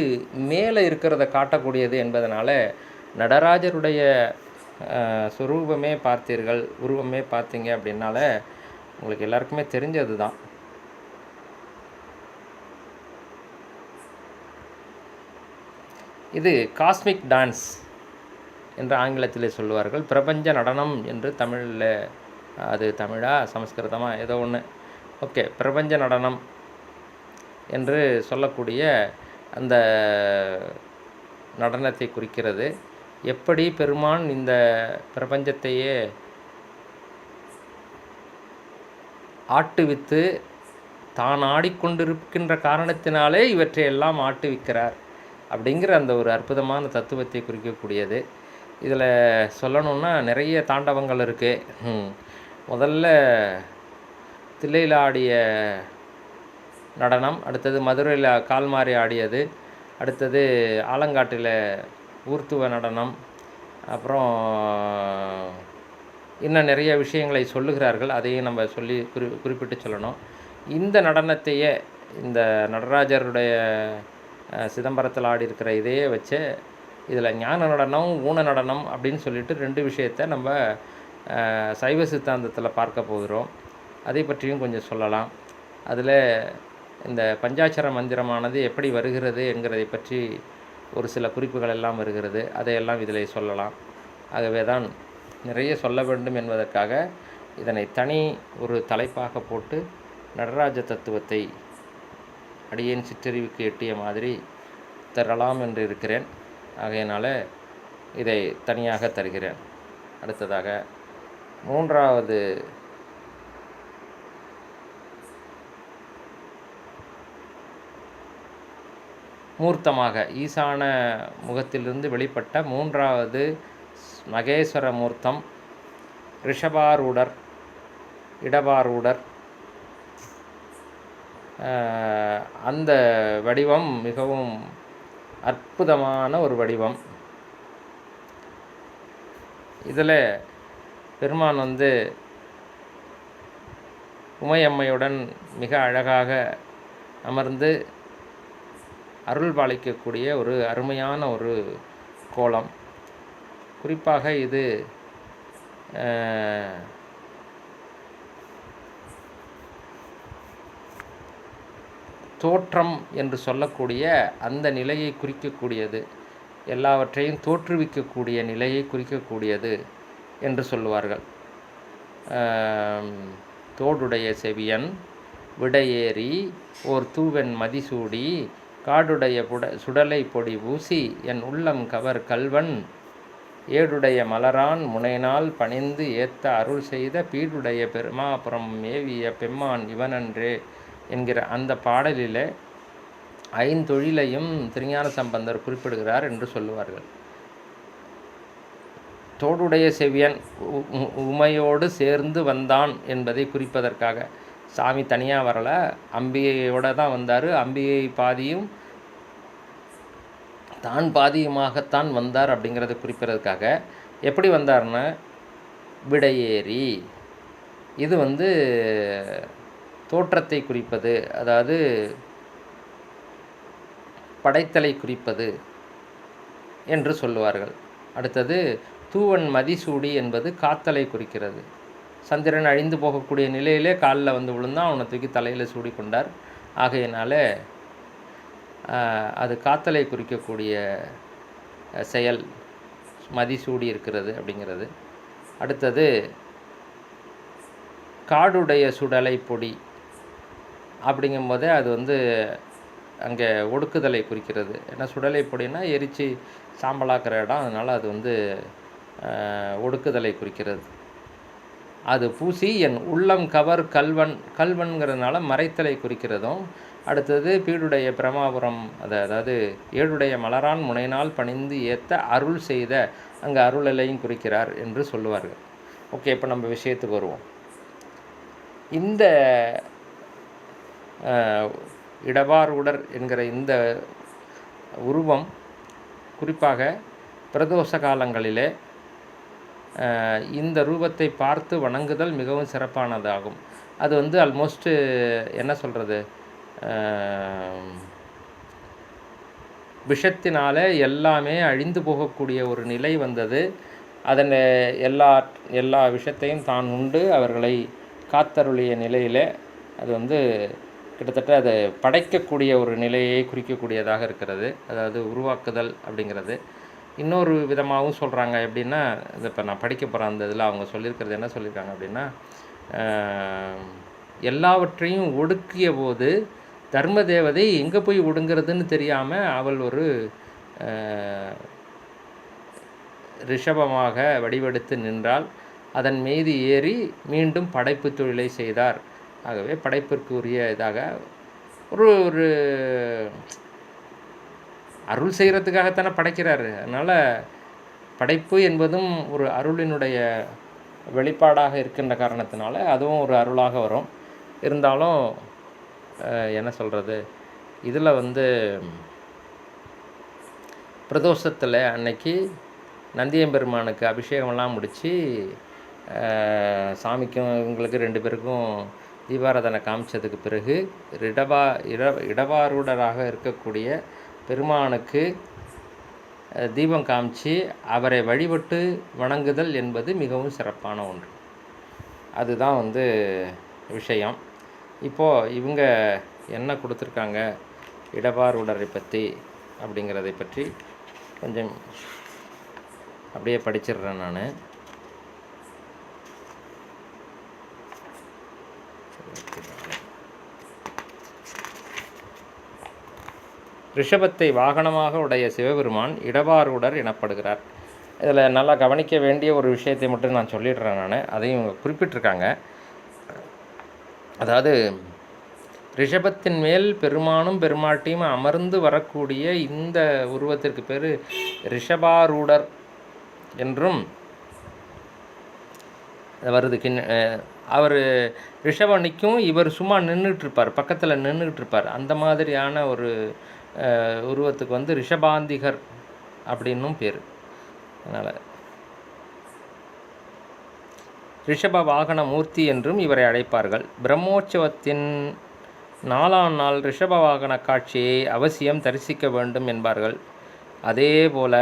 மேலே இருக்கிறத காட்டக்கூடியது என்பதனால நடராஜருடைய சுரூபமே பார்த்தீர்கள், உருவமே பார்த்தீங்க அப்படின்னால உங்களுக்கு எல்லாருக்குமே தெரிஞ்சது தான். இது காஸ்மிக் டான்ஸ் என்று ஆங்கிலத்தில் சொல்லுவார்கள். பிரபஞ்ச நடனம் என்று தமிழில் அது தமிழா சமஸ்கிருதமா ஏதோ ஒன்று. ஓகே, பிரபஞ்ச நடனம் என்று சொல்லக்கூடிய அந்த நடனத்தை குறிக்கிறது. எப்படி பெருமான் இந்த பிரபஞ்சத்தையே ஆட்டுவித்து தான் ஆடிக்கொண்டிருக்கின்ற காரணத்தினாலே இவற்றை எல்லாம் ஆட்டுவிக்கிறார் அப்படிங்கிற அந்த ஒரு அற்புதமான தத்துவத்தை குறிக்கக்கூடியது. இதில் சொல்லணுன்னா நிறைய தாண்டவங்கள் இருக்குது. முதல்ல தில்லையில் ஆடிய நடனம், அடுத்தது மதுரையில் கால்மாரி ஆடியது, அடுத்தது ஆலங்காட்டில் ஊர்த்துவ நடனம், அப்புறம் இன்னும் நிறைய விஷயங்களை சொல்லுகிறார்கள். அதையும் நம்ம சொல்லி குறிப்பிட்டு சொல்லணும். இந்த நடனத்தையே, இந்த நடராஜருடைய சிதம்பரத்தில் ஆடி இருக்கிற இதையே வச்சு இதில் ஞான நடனம் ஊன நடனம் அப்படின்னு சொல்லிட்டு 2 விஷயத்தை நம்ம சைவ சித்தாந்தத்தில் பார்க்க போகிறோம். அதை பற்றியும் கொஞ்சம் சொல்லலாம். அதில் இந்த பஞ்சாட்சர மந்திரமானது எப்படி வருகிறது என்கிறதை பற்றி ஒரு சில குறிப்புகள் எல்லாம் வருகிறது. அதையெல்லாம் இதில் சொல்லலாம். ஆகவே தான் நிறைய சொல்ல வேண்டும் என்பதற்காக இதனை தனி ஒரு தலைப்பாக போட்டு நடராஜ தத்துவத்தை அடியேன் சிற்றறிவுக்கு எட்டிய மாதிரி தரலாம் என்று இருக்கிறேன். ஆகையினால் இதை தனியாக தருகிறேன். அடுத்ததாக 3வது மூர்த்தமாக ஈசான முகத்திலிருந்து வெளிப்பட்ட 3வது மகேஸ்வர மூர்த்தம் ரிஷபாரூடர், இடபாரூடர். அந்த வடிவம் மிகவும் அற்புதமான ஒரு வடிவம். இதில் பெருமான் உமையம்மையுடன் மிக அழகாக அமர்ந்து அருள் பாலிக்கக்கூடிய ஒரு அருமையான ஒரு கோலம். குறிப்பாக இது தோற்றம் என்று சொல்லக்கூடிய அந்த நிலையை குறிக்கக்கூடியது, எல்லாவற்றையும் தோற்றுவிக்கக்கூடிய நிலையை குறிக்கக்கூடியது என்று சொல்லுவார்கள். தோடுடைய செவியன் விடையேறி ஓர் தூவென் மதிசூடி காடுடைய சுடலை பொடி பூசி என் உள்ளம் கவர் கல்வன் ஏடுடைய மலரான் முனைநாள் பணிந்து ஏத்த அருள் செய்த பீடுடைய பெருமாபுரம் மேவிய பெம்மான் இவனன்றே என்கிற அந்த பாடலில் 5 தொழிலையும் திருஞான சம்பந்தர் குறிப்பிடுகிறார் என்று சொல்லுவார்கள். தோடுடைய செவியன் உமையோடு சேர்ந்து வந்தான் என்பதை குறிப்பதற்காக. சாமி தனியாக வரல, அம்பிகையோடு தான் வந்தார். அம்பிகை பாதியும் தான் பாதியுமாகத்தான் வந்தார் அப்படிங்கிறத குறிப்பிடுறதுக்காக. எப்படி வந்தார்னா விடையேறி, இது தோற்றத்தை குறிப்பது, அதாவது படைத்தலை குறிப்பது என்று சொல்லுவார்கள். அடுத்தது தூவன் மதிசூடி என்பது காத்தலை குறிக்கிறது. சந்திரன் அழிந்து போகக்கூடிய நிலையிலே காலில் விழுந்தான், அவனை தூக்கி தலையில் சூடி கொண்டார். ஆகையினால அது காத்தலை குறிக்கக்கூடிய செயல் மதிசூடி இருக்கிறது அப்படிங்கிறது. அடுத்தது காடுடைய சுடலை பொடி அப்படிங்கும்போதே அது அங்கே ஒடுக்குதலை குறிக்கிறது. ஏன்னா சுடலை பொடினா எரித்து சாம்பலாக்கிற இடம், அதனால் அது ஒடுக்குதலை குறிக்கிறது. அது பூசி என் உள்ளம் கவர் கல்வன், கல்வன்கிறதுனால மறைத்தலை குறிக்கிறதும். அடுத்தது பீடுடைய பிரமாபுரம், அதாவது ஏழுடைய மலரான் முனைநாள் பணிந்து ஏத்த அருள் செய்த, அங்கே அருளலையும் குறிக்கிறார் என்று சொல்லுவார்கள். ஓகே, இப்போ நம்ம விஷயத்துக்கு வருவோம். இந்த இடபாரூடர் என்கிற இந்த உருவம் குறிப்பாக பிரதோஷ காலங்களிலே இந்த ரூபத்தை பார்த்து வணங்குதல் மிகவும் சிறப்பானதாகும். அது ஆல்மோஸ்ட்டு என்ன சொல்கிறது, விஷத்தினால எல்லாமே அழிந்து போகக்கூடிய ஒரு நிலை வந்தது. அதன் எல்லா விஷத்தையும் தான் உண்டு அவர்களை காத்தருளிய நிலையில் அது கிட்டத்தட்ட அதை படைக்கக்கூடிய ஒரு நிலையை குறிக்கக்கூடியதாக இருக்கிறது. அதாவது உருவாக்குதல் அப்படிங்கிறது. இன்னொரு விதமாகவும் சொல்கிறாங்க. எப்படின்னா, இது இப்போ நான் படிக்க போகிற அந்த இதில் அவங்க சொல்லியிருக்கிறது என்ன சொல்லியிருக்காங்க அப்படின்னா, எல்லாவற்றையும் ஒடுக்கிய போது தர்ம தேவதை எங்கே போய் ஒடுங்கிறதுன்னு தெரியாமல் அவள் ஒரு ரிஷபமாக வடிவெடுத்து நின்றால் அதன் மீது ஏறி மீண்டும் படைப்பு தொழிலை செய்தார். ஆகவே படைப்பிற்கு உரிய இதாக ஒரு அருள் செய்கிறதுக்காகத்தானே படைக்கிறாரு. அதனால் படைப்பு என்பதும் ஒரு அருளினுடைய வெளிப்பாடாக இருக்கின்ற காரணத்தினால அதுவும் ஒரு அருளாக வரும். இருந்தாலும் என்ன சொல்கிறது, இதில் பிரதோஷத்தில் அன்னைக்கு நந்தியம்பெருமானுக்கு அபிஷேகமெல்லாம் முடித்து சாமிக்கும் இவங்களுக்கு 2 பேருக்கும் தீபாராதனை காமிச்சதுக்கு பிறகு இடபாரூடராக இருக்கக்கூடிய பெருமானுக்கு தீபம் காமிச்சு அவரை வழிபட்டு வணங்குதல் என்பது மிகவும் சிறப்பான ஒன்று. அதுதான் விஷயம். இப்போது இவங்க என்ன கொடுத்துருக்காங்க இடபாரூடரை பற்றி அப்படிங்கிறதை பற்றி கொஞ்சம் அப்படியே படிச்சிடுறேன் நான். ரிஷபத்தை வாகனமாக உடைய சிவபெருமான் இடபாரூடர் எனப்படுகிறார். இதில் நல்லா கவனிக்க வேண்டிய ஒரு விஷயத்தை மட்டும் நான் சொல்லிடுறேன். நான் அதையும் குறிப்பிட்டிருக்காங்க. அதாவது ரிஷபத்தின் மேல் பெருமானும் பெருமாட்டியும் அமர்ந்து வரக்கூடிய இந்த உருவத்திற்கு பேர் ரிஷபாரூடர் என்றும் வருது. அவர் ரிஷபனிக்கும் இவர் சும்மா நின்றுட்டுருப்பார், பக்கத்தில் நின்றுட்டுருப்பார். அந்த மாதிரியான ஒரு உருவத்துக்கு ரிஷபாந்திகர் அப்படின்னும் பேர். அதனால் ரிஷப வாகன மூர்த்தி என்றும் இவரை அழைப்பார்கள். பிரம்மோற்சவத்தின் 4ஆம் நாள் ரிஷப வாகன காட்சியை அவசியம் தரிசிக்க வேண்டும் என்பார்கள். அதே போல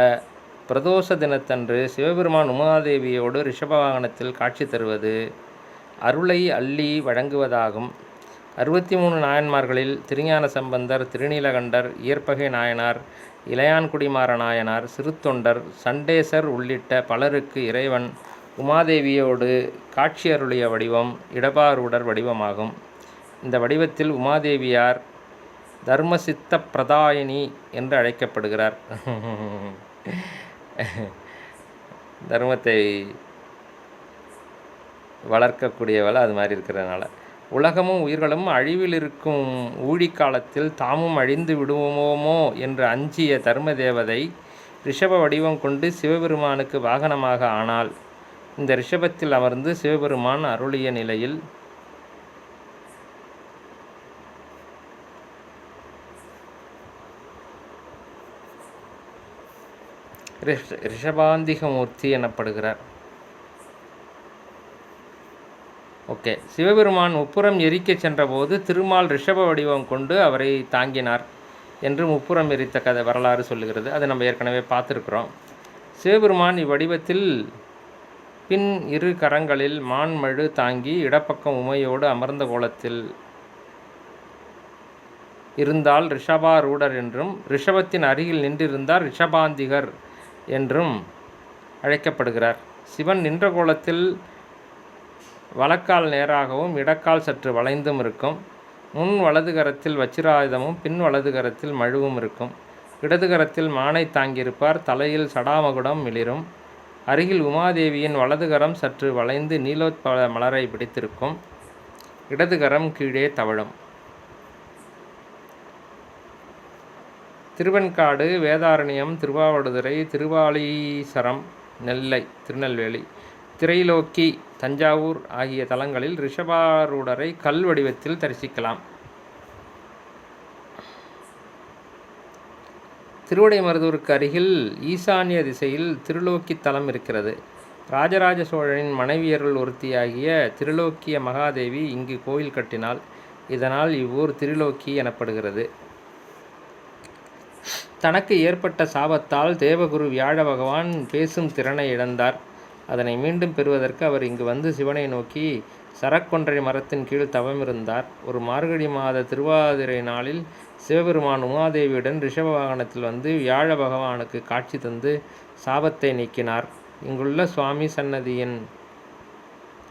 பிரதோஷ தினத்தன்று சிவபெருமான் உமாதேவியோடு ரிஷப வாகனத்தில் காட்சி தருவது அருளை அள்ளி வழங்குவதாகும். 63 நாயன்மார்களில் திருஞான சம்பந்தர், திருநீலகண்டர், இயற்பகை நாயனார், இளையான்குடிமாற நாயனார், சிறுத்தொண்டர், சண்டேசர் உள்ளிட்ட பலருக்கு இறைவன் உமாதேவியோடு காட்சி அருளிய வடிவம் இடபாரூடர் வடிவமாகும். இந்த வடிவத்தில் உமாதேவியார் தர்மசித்த பிரதாயினி என்று அழைக்கப்படுகிறார். தர்மத்தை வளர்க்கக்கூடியவள் அது மாதிரி இருக்கிறதுனால. உலகமும் உயிர்களும் அழிவில் இருக்கும் ஊழிக்காலத்தில் தாமும் அழிந்து விடுவோமோ என்று அஞ்சிய தர்ம தேவதை ரிஷப வடிவம் கொண்டு சிவபெருமானுக்கு வாகனமாக ஆனாள். இந்த ரிஷபத்தில் அமர்ந்து சிவபெருமான் அருளிய நிலையில் ரிஷபாந்திகமூர்த்தி எனப்படுகிறார். ஓகே. சிவபெருமான் முப்புறம் எரிக்க சென்றபோது திருமால் ரிஷப வடிவம் கொண்டு அவரை தாங்கினார் என்று முப்புறம் எரித்த வரலாறு சொல்லுகிறது. அதை நம்ம ஏற்கனவே பார்த்துருக்குறோம். சிவபெருமான் இவ்வடிவத்தில் பின் 2 கரங்களில் மான்மழு தாங்கி இடப்பக்கம் உமையோடு அமர்ந்த கோலத்தில் இருந்தால் ரிஷபாரூடர் என்றும், ரிஷபத்தின் அருகில் நின்றிருந்தார் ரிஷபாந்திகர் என்றும் அழைக்கப்படுகிறார். சிவன் நின்ற கோலத்தில் வலக்கால் நேராகவும் இடக்கால் சற்று வளைந்தும் இருக்கும். முன் வலது கரத்தில் வச்சிராயுதமும் பின் வலது கரத்தில் மழுவும் இருக்கும். இடது கரத்தில் மானை தாங்கியிருப்பார். தலையில் சடாமகுடம் மிளிரும். அருகில் உமாதேவியின் வலது கரம் சற்று வளைந்து நீலோத்பல மலரை பிடித்திருக்கும். இடது கரம் கீழே தவழும். திருவெண்காடு, வேதாரண்யம், திருவாவடுதுறை, திருவாலீசரம், நெல்லை, திருநெல்வேலி, திரைலோக்கி, தஞ்சாவூர் ஆகிய தலங்களில் ரிஷபாரூடரை கல் வடிவத்தில் தரிசிக்கலாம். திருவிடைமருதூருக்கு அருகில் ஈசான்ய திசையில் திருலோக்கி தலம் இருக்கிறது. ராஜராஜ சோழனின் மனைவியருள் ஒருத்தியாகிய திருலோக்கிய மகாதேவி இங்கு கோயில் கட்டினாள். இதனால் இவ்வூர் திருலோக்கி எனப்படுகிறது. தனக்கு ஏற்பட்ட சாபத்தால் தேவகுரு வியாழ பகவான் பேசும் திறனை இழந்தார். அதனை மீண்டும் பெறுவதற்கு அவர் இங்கு வந்து சிவனை நோக்கி சரக்கொன்றை மரத்தின் கீழ் தவமிருந்தார். ஒரு மார்கழி மாத திருவாதிரை நாளில் சிவபெருமான் உமாதேவியுடன் ரிஷப வாகனத்தில் வந்து வியாழ பகவானுக்கு காட்சி தந்து சாபத்தை நீக்கினார். இங்குள்ள சுவாமி சன்னதியின்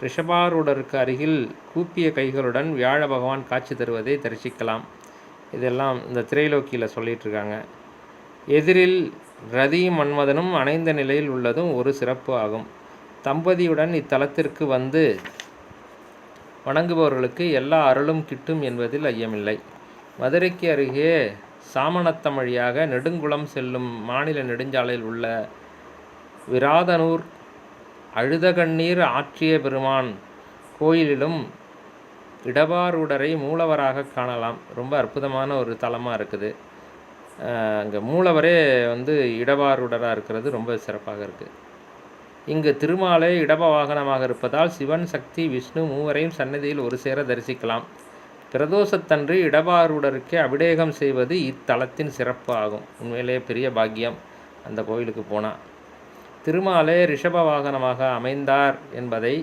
ரிஷபாரூடருக்கு அருகில் கூப்பிய கைகளுடன் வியாழ பகவான் காட்சி தருவதை தரிசிக்கலாம். இதெல்லாம் இந்த திரைலோக்கியில் சொல்லிகிட்ருக்காங்க. எதிரில் ரதியும் மன்மதனும் அணைந்த நிலையில் உள்ளதும் ஒரு சிறப்பு ஆகும். தம்பதியுடன் இத்தலத்திற்கு வந்து வணங்குபவர்களுக்கு எல்லா அருளும் கிட்டும் என்பதில் ஐயமில்லை. மதுரைக்கு அருகே சாமநத்தம் வழியாக நெடுங்குளம் செல்லும் மாநில நெடுஞ்சாலையில் உள்ள விராதனூர் அழுதகண்ணீர் ஆற்றிய பெருமான் கோயிலிலும் இடபாரூடரை மூலவராக காணலாம். ரொம்ப அற்புதமான ஒரு தலமாக இருக்குது. அங்கே மூலவரே வந்து இடபாரூடராக இருக்கிறது ரொம்ப சிறப்பாக இருக்குது. இங்கு திருமாலை இடப வாகனமாக இருப்பதால் சிவன், சக்தி, விஷ்ணு மூவரையும் சன்னதியில் ஒரு சேர தரிசிக்கலாம். பிரதோஷத்தன்று இடபாரூடருக்கு அபிடேகம் செய்வது இத்தலத்தின் சிறப்பு ஆகும். உண்மையிலே பெரிய பாக்கியம் அந்த கோயிலுக்கு போனால். திருமாலே ரிஷப வாகனமாக அமைந்தார் என்பதை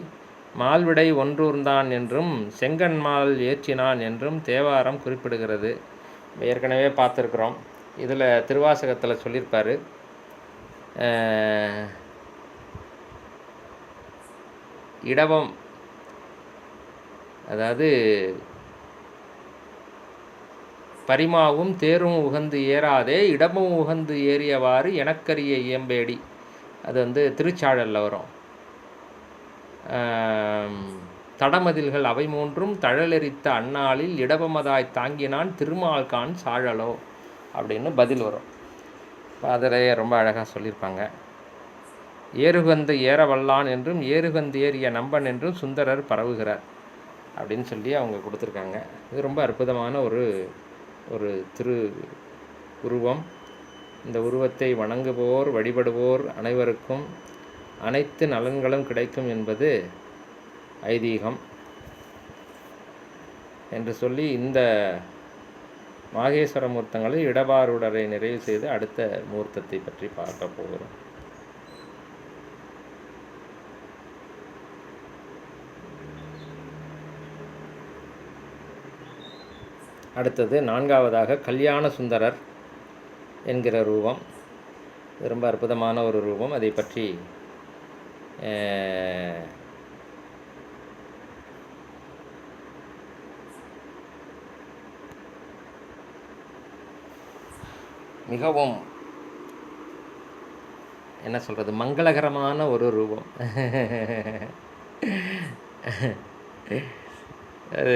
மால்விடை ஒன்றூர்ந்தான் என்றும் செங்கன்மால் ஏற்றினான் என்றும் தேவாரம் குறிப்பிடுகிறது. ஏற்கனவே பார்த்துருக்குறோம். இதில் திருவாசகத்தில் சொல்லியிருப்பார், இடபம், அதாவது பரிமாவும் தேரும் உகந்து ஏறாதே இடமும் உகந்து ஏறியவாறு எனக்கரிய இயம்பேடி. அது வந்து திருச்சாழலில் வரும். தடமதில்கள் அவை மூன்றும் தழலெரித்த அந்நாளில் இடபமதாய் தாங்கினான் திருமால்கான் சாழலோ அப்படின்னு பதில் வரும். அதில் ரொம்ப அழகாக சொல்லியிருப்பாங்க. ஏறுகந்து ஏற வல்லான் என்றும் ஏறுகந்து ஏறிய நம்பன் என்றும் சுந்தரர் பரவுகிறார் அப்படின்னு சொல்லி அவங்க கொடுத்துருக்காங்க. இது ரொம்ப அற்புதமான ஒரு திரு உருவம். இந்த உருவத்தை வணங்குவோர் வழிபடுவோர் அனைவருக்கும் அனைத்து நலன்களும் கிடைக்கும் என்பது ஐதீகம் என்று சொல்லி இந்த மாகேஸ்வர மூர்த்தங்களை இடபாரூடரை நிறைவு செய்து அடுத்த மூர்த்தத்தை பற்றி பார்க்க போகிறோம். அடுத்தது நான்காவதாக கல்யாண சுந்தரர் என்கிற ரூபம். ரொம்ப அற்புதமான ஒரு ரூபம். அதை பற்றி மிகவும் என்ன சொல்கிறது, மங்களகரமான ஒரு ரூபம். அது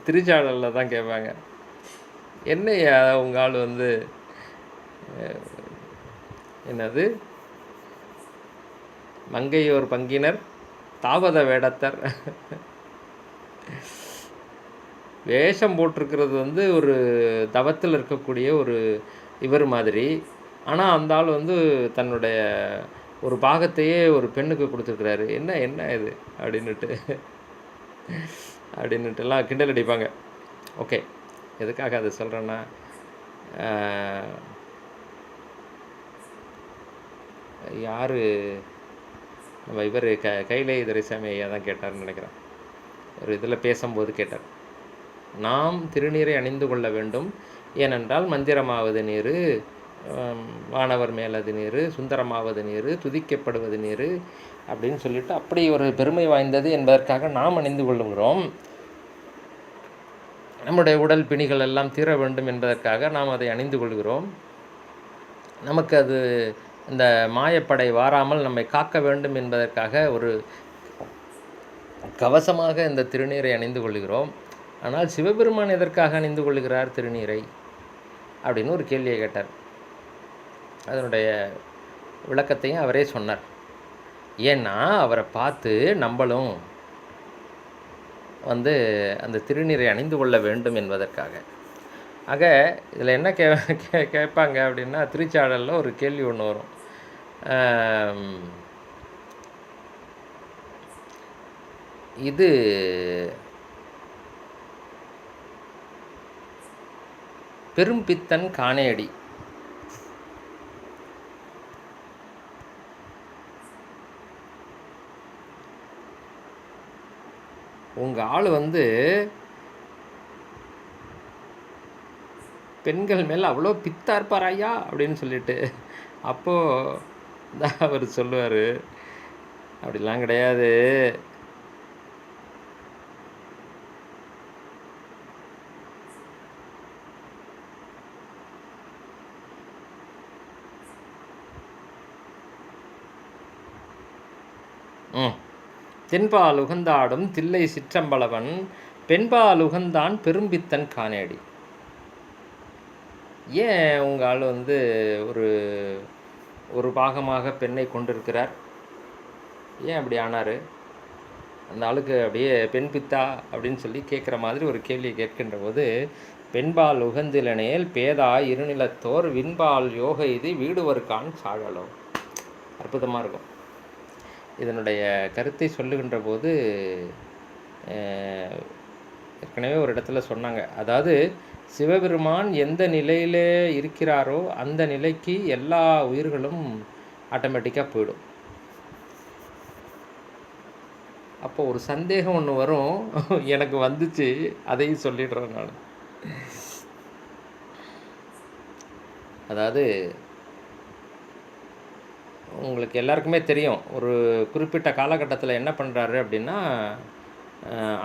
திருச்சாடலில் தான் கேட்பாங்க, என்னையா உங்கள் ஆள் வந்து என்னது மங்கையோர் பங்கினர் தாவத வேடத்தர் வேஷம் போட்டிருக்கிறது வந்து ஒரு தவத்தில் இருக்கக்கூடிய ஒரு இவர் மாதிரி. ஆனால் அந்த ஆள் வந்து தன்னுடைய ஒரு பாகத்தையே ஒரு பெண்ணுக்கு கொடுத்துருக்குறாரு. என்ன இது அப்படின்னுட்டுலாம் கிண்டல் அடிப்பாங்க. ஓகே, எதுக்காக அதை சொல்கிறேன்னா, யார் நம்ம இவர் கைலை துரைசாமி ஐயா தான் கேட்டார்னு நினைக்கிறேன். ஒரு இதில் பேசும்போது கேட்டார், நாம் திருநீரை அணிந்து கொள்ள வேண்டும், ஏனென்றால் மந்திரமாவது நீர், வானவர் மேலது நீர், சுந்தரமாவது நீர், துதிக்கப்படுவது நீர் அப்படின்னு சொல்லிட்டு அப்படி ஒரு பெருமை வாய்ந்தது என்பதற்காக நாம் அணிந்து கொள்ளுகிறோம். நம்முடைய உடல் பிணிகள் எல்லாம் தீர வேண்டும் என்பதற்காக நாம் அதை அணிந்து கொள்கிறோம். நமக்கு அது இந்த மாயப்படை வாராமல் நம்மை காக்க வேண்டும் என்பதற்காக ஒரு கவசமாக இந்த திருநீரை அணிந்து கொள்கிறோம். ஆனால் சிவபெருமான் எதற்காக அணிந்து கொள்கிறார் திருநீரை அப்படின்னு ஒரு கேள்வியை கேட்டார். அதனுடைய விளக்கத்தையும் அவரே சொன்னார். ஏன்னா அவரை பார்த்து நம்மளும் வந்து அந்த திருநீரை அணிந்து கொள்ள வேண்டும் என்பதற்காக. ஆக இதில் என்ன கேட்பாங்க அப்படின்னா, திருச்சாடலில் ஒரு கேள்வி ஒன்று வரும். இது பெரும்பித்தன் காணேடி, உங்கள் ஆள் வந்து பெண்கள் மேலே அவ்வளோ பித்தா இருப்பார் ஐயா அப்படின்னு சொல்லிட்டு அப்போது தான் அவர் சொல்லுவார், அப்படிலாம் கிடையாது, தென்பால் உகந்தாடும் தில்லை சிற்றம்பலவன் பெண்பால் உகந்தான் பெரும்பித்தன் காணேடி. ஏன் உங்கள் ஆள் வந்து ஒரு ஒரு பாகமாக பெண்ணை கொண்டிருக்கிறார்? ஏன் அப்படி ஆனார்? அந்த ஆளுக்கு அப்படியே பெண் பித்தா அப்படின்னு சொல்லி கேட்குற மாதிரி ஒரு கேள்வியை கேட்கின்ற போது, பெண்பால் உகந்திலனேல் பேதா இருநிலத்தோர் விண்பால் யோக இது வீடுவர்கான் சாழலோ. அற்புதமாக இருக்கும். இதனுடைய கருத்தை சொல்லுகின்ற போது ஏற்கனவே ஒரு இடத்துல சொன்னாங்க, அதாவது சிவபெருமான் எந்த நிலையில் இருக்கிறாரோ அந்த நிலைக்கு எல்லா உயிர்களும் ஆட்டோமேட்டிக்காக போயிடும். அப்போ ஒரு சந்தேகம் ஒன்று வரும், எனக்கு வந்துச்சு, அதையும் சொல்லிடுறேன் நான். அதாவது உங்களுக்கு எல்லாருக்குமே தெரியும், ஒரு குறிப்பிட்ட காலகட்டத்தில் என்ன பண்ணுறாரு அப்படின்னா,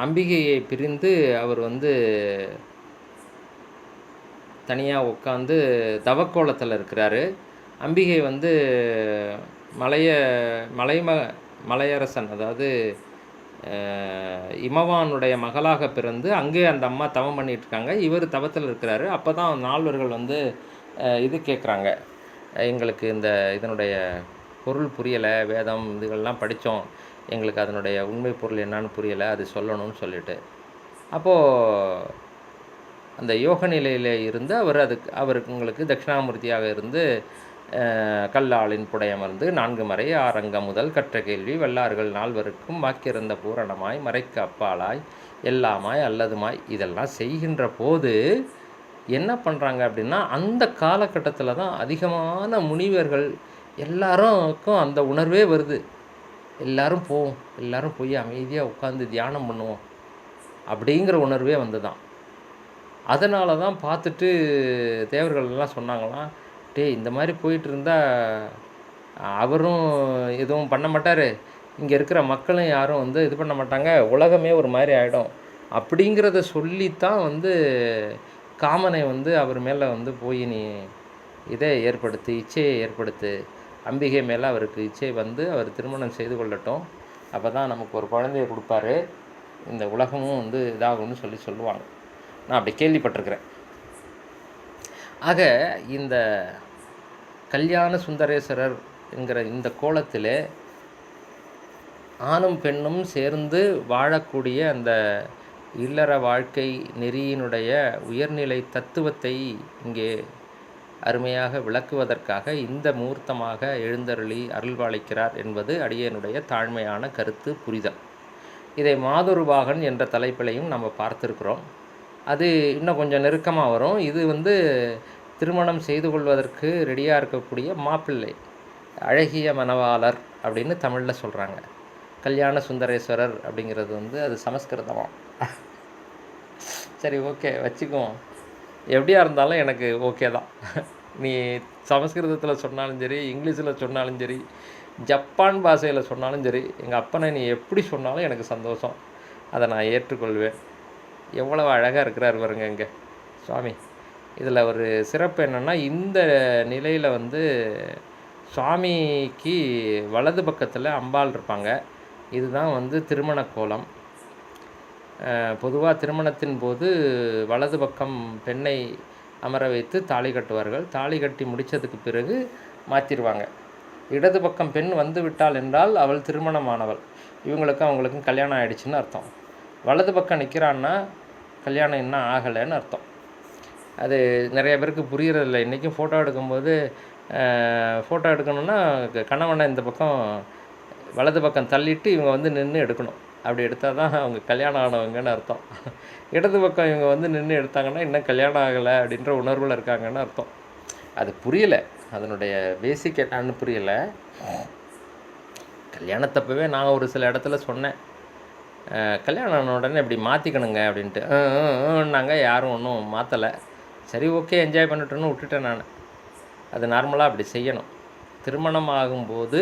அம்பிகையை பிரிந்து அவர் வந்து தனியாக உட்காந்து தவக்கோலத்தில் இருக்கிறாரு. அம்பிகை வந்து மலையரசன், அதாவது இமவானுடைய மகளாக பிறந்து அங்கே அந்த அம்மா தவம் பண்ணிகிட்ருக்காங்க. இவர் தவத்தில் இருக்கிறாரு. அப்போ தான் நால்வர்கள் வந்து இது கேட்குறாங்க, எங்களுக்கு இதனுடைய பொருள் புரியலை, வேதம் இதுகள்லாம் படித்தோம், எங்களுக்கு அதனுடைய உண்மை பொருள் என்னான்னு புரியலை, அது சொல்லணும்னு சொல்லிட்டு. அப்போது அந்த யோக நிலையில் இருந்து அவருக்கு தட்சிணாமூர்த்தியாக இருந்து கல்லாளின் புடையமர்ந்து 4 மறை 6 அங்கம் முதல் கற்ற கேள்வி வல்லார்கள் 4வருக்கும் வாக்கிறந்த பூரணமாய் மறைக்கு அப்பாலாய் எல்லாமாய் அல்லதுமாய் இதெல்லாம் செய்கின்ற போது என்ன பண்ணுறாங்க அப்படின்னா, அந்த காலகட்டத்தில் தான் அதிகமான முனிவர்கள் எல்லாருக்கும் அந்த உணர்வே வருது. எல்லாரும் போய் அமைதியாக உட்காந்து தியானம் பண்ணுவோம் அப்படிங்கிற உணர்வே வந்து தான். அதனால தான் பார்த்துட்டு தேவர்கள் எல்லாம் சொன்னாங்களாம், இந்த மாதிரி போயிட்டு இருந்தால் அவரும் எதுவும் பண்ண மாட்டார், இங்கே இருக்கிற மக்களும் யாரும் வந்து இது பண்ண மாட்டாங்க, உலகமே ஒரு மாதிரி ஆகிடும் அப்படிங்கிறத சொல்லித்தான் வந்து காமனை வந்து அவர் மேலே வந்து போய் நீ இதை ஏற்படுத்து, இச்சையை ஏற்படுத்து, அம்பிகை மேலே அவருக்கு இச்சை வந்து அவர் திருமணம் செய்து கொள்ளட்டும், அப்போ தான் நமக்கு ஒரு குழந்தையை கொடுப்பாரு, இந்த உலகமும் வந்து இதாகும்னு சொல்லுவாங்க. நான் அப்படி கேள்விப்பட்டிருக்கிறேன். ஆக இந்த கல்யாண சுந்தரேஸ்வரர் என்கிற இந்த கோலத்தில் ஆணும் பெண்ணும் சேர்ந்து வாழக்கூடிய அந்த இல்லற வாழ்க்கை நெறியினுடைய உயர்நிலை தத்துவத்தை இங்கே அருமையாக விளக்குவதற்காக இந்த முகூர்த்தமாக எழுந்தருளி அருள்வாளிக்கிறார் என்பது அடியனுடைய தாழ்மையான கருத்து புரிதல். இதை மாதுருபாகன் என்ற தலைப்பிலையும் நம்ம பார்த்துருக்குறோம். அது இன்னும் கொஞ்சம் நெருக்கமாக வரும். இது வந்து திருமணம் செய்து கொள்வதற்கு ரெடியாக இருக்கக்கூடிய மாப்பிள்ளை, அழகிய மணவாளர் அப்படின்னு தமிழில் சொல்கிறாங்க. கல்யாண சுந்தரேஸ்வரர் அப்படிங்கிறது வந்து அது சமஸ்கிருதமாக. சரி, ஓகே, வச்சுக்குவோம். எப்படியா இருந்தாலும் எனக்கு ஓகே தான். நீ சமஸ்கிருதத்தில் சொன்னாலும் சரி, இங்கிலீஷில் சொன்னாலும் சரி, ஜப்பான் பாஷையில் சொன்னாலும் சரி, எங்கள் அப்பனை நீ எப்படி சொன்னாலும் எனக்கு சந்தோஷம், அதை நான் ஏற்றுக்கொள்வேன். எவ்வளவு அழகாக இருக்கிறார் பாருங்க இங்கே சுவாமி. இதில் ஒரு சிறப்பு என்னென்னா, இந்த நிலையில் வந்து சுவாமிக்கு வலது பக்கத்தில் அம்பாள் இருப்பாங்க. இதுதான் வந்து திருமண கோலம். பொதுவாக திருமணத்தின் போது வலது பக்கம் பெண்ணை அமர வைத்து தாலி கட்டுவார்கள். தாலி கட்டி முடித்ததுக்கு பிறகு மாற்றிடுவாங்க. இடது பக்கம் பெண் வந்து விட்டாள் என்றால் அவள் திருமணமானவள், இவங்களுக்கும் அவங்களுக்கும் கல்யாணம் ஆகிடுச்சின்னு அர்த்தம். வலது பக்கம் நிற்கிறான்னா கல்யாணம் இன்னும் ஆகலைன்னு அர்த்தம். அது நிறைய பேருக்கு புரிகிறதில்ல. இன்றைக்கும் ஃபோட்டோ எடுக்கணும்னா கணவனை இந்த பக்கம் வலது பக்கம் தள்ளிட்டு இவங்க வந்து நின்று எடுக்கணும். அப்படி எடுத்தால் தான் அவங்க கல்யாணம் ஆனவங்கன்னு அர்த்தம். இடது பக்கம் இவங்க வந்து நின்று எடுத்தாங்கன்னா இன்னும் கல்யாணம் ஆகலை அப்படின்ற உணர்வில் இருக்காங்கன்னு அர்த்தம். அது புரியலை, அதனுடைய பேசிக் என்னன்னு புரியலை. கல்யாணத்தப்பவே நான் ஒரு சில இடத்துல சொன்னேன், கல்யாணம் ஆன உடனே இப்படி மாற்றிக்கணுங்க அப்படின்ட்டு நாங்கள் யாரும் ஒன்றும் மாற்றலை. சரி ஓகே என்ஜாய் பண்ணிட்டோன்னு விட்டுட்டேன் நான். அது நார்மலாக அப்படி செய்யணும். திருமணம் ஆகும்போது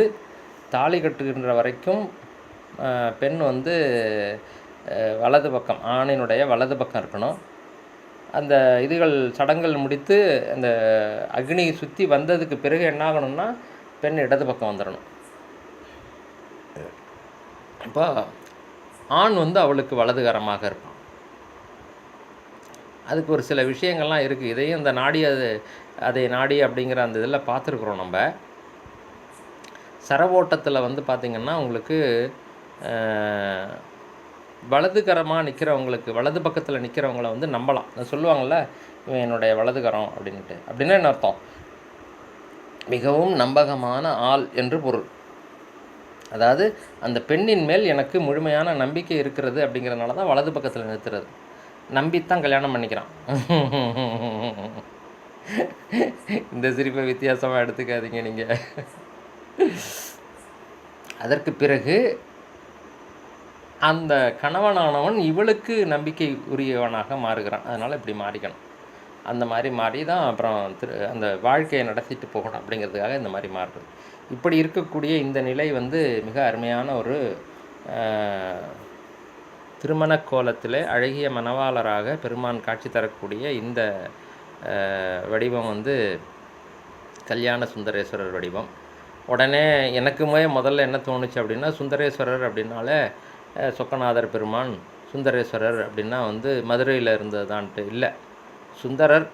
தாலி கட்டுகின்ற வரைக்கும் பெண் வந்து வலது பக்கம், ஆணினுடைய வலது பக்கம் இருக்கணும். அந்த இதுகள் சடங்குகள் முடித்து அந்த அக்னி சுற்றி வந்ததுக்கு பிறகு என்ன ஆகணும்னா பெண் இடது பக்கம் வந்துடணும். அப்போ ஆண் வந்து அவளுக்கு வலதுகரமாக இருப்பான். அதுக்கு ஒரு சில விஷயங்கள்லாம் இருக்குது. இதையும் இந்த நாடி அதை நாடி அப்படிங்கிற அந்த இதில் பார்த்துருக்குறோம் நம்ம. சரவோட்டத்தில் வந்து பார்த்திங்கன்னா உங்களுக்கு வலதுகரமாக நிற்கிறவங்களுக்கு, வலது பக்கத்தில் நிற்கிறவங்கள வந்து நம்பலாம். சொல்லுவாங்கள்ல, இவன் என்னுடைய வலதுகரம் அப்படின்ட்டு. அப்படின்னா என்ன அர்த்தம்? மிகவும் நம்பகமான ஆள் என்று பொருள். அதாவது அந்த பெண்ணின் மேல் எனக்கு முழுமையான நம்பிக்கை இருக்கிறது அப்படிங்கிறதுனால தான் வலது பக்கத்தில் நிறுத்துறது. நம்பித்தான் கல்யாணம் பண்ணிக்கிறான். இந்த சிரிப்பை வித்தியாசமாக எடுத்துக்காதீங்க நீங்கள். அதற்கு பிறகு அந்த கணவனானவன் இவளுக்கு நம்பிக்கை உரியவனாக மாறுகிறான். அதனால் இப்படி மாறிக்கணும். அந்த மாதிரி மாறி தான் அப்புறம் அந்த வாழ்க்கையை நடத்திட்டு போகணும் அப்படிங்கிறதுக்காக இந்த மாதிரி மாறுறது. இப்படி இருக்கக்கூடிய இந்த நிலை வந்து மிக அருமையான ஒரு திருமண கோலத்தில் அழகிய மணவாளராக பெருமான் காட்சி தரக்கூடிய இந்த வடிவம் வந்து கல்யாண சுந்தரேஸ்வரர் வடிவம். உடனே எனக்குமே முதல்ல என்ன தோணுச்சு அப்படின்னா, சுந்தரேஸ்வரர் அப்படின்னாலே சொக்கநாதர் பெருமான், சுந்தரேஸ்வரர் அப்படின்னா வந்து மதுரையில் இருந்ததான்ட்டு இல்லை. சுந்தரர்,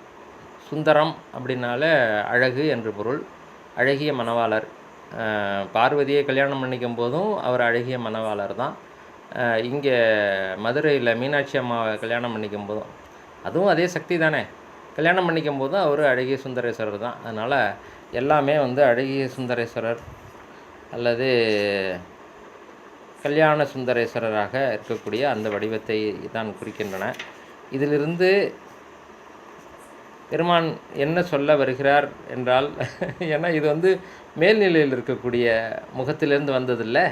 சுந்தரம் அப்படின்னாலே அழகு என்று பொருள். அழகிய மணவாளர். பார்வதியை கல்யாணம் பண்ணிக்கும் போதும் அவர் அழகிய மணவாளர் தான். இங்கே மதுரையில் மீனாட்சி அம்மாவை கல்யாணம் பண்ணிக்கும் போதும், அதுவும் அதே சக்தி தானே, கல்யாணம் பண்ணிக்கும் போதும் அவர் அழகிய சுந்தரேஸ்வரர் தான். அதனால் எல்லாமே வந்து அழகிய சுந்தரேஸ்வரர் அல்லது கல்யாண சுந்தரேஸ்வரராக இருக்கக்கூடிய அந்த வடிவத்தை தான் குறிக்கின்றன. இதிலிருந்து பெருமான் என்ன சொல்ல வருகிறார் என்றால், ஏன்னா இது வந்து மேல்நிலையில் இருக்கக்கூடிய முகத்திலிருந்து வந்ததில்லை.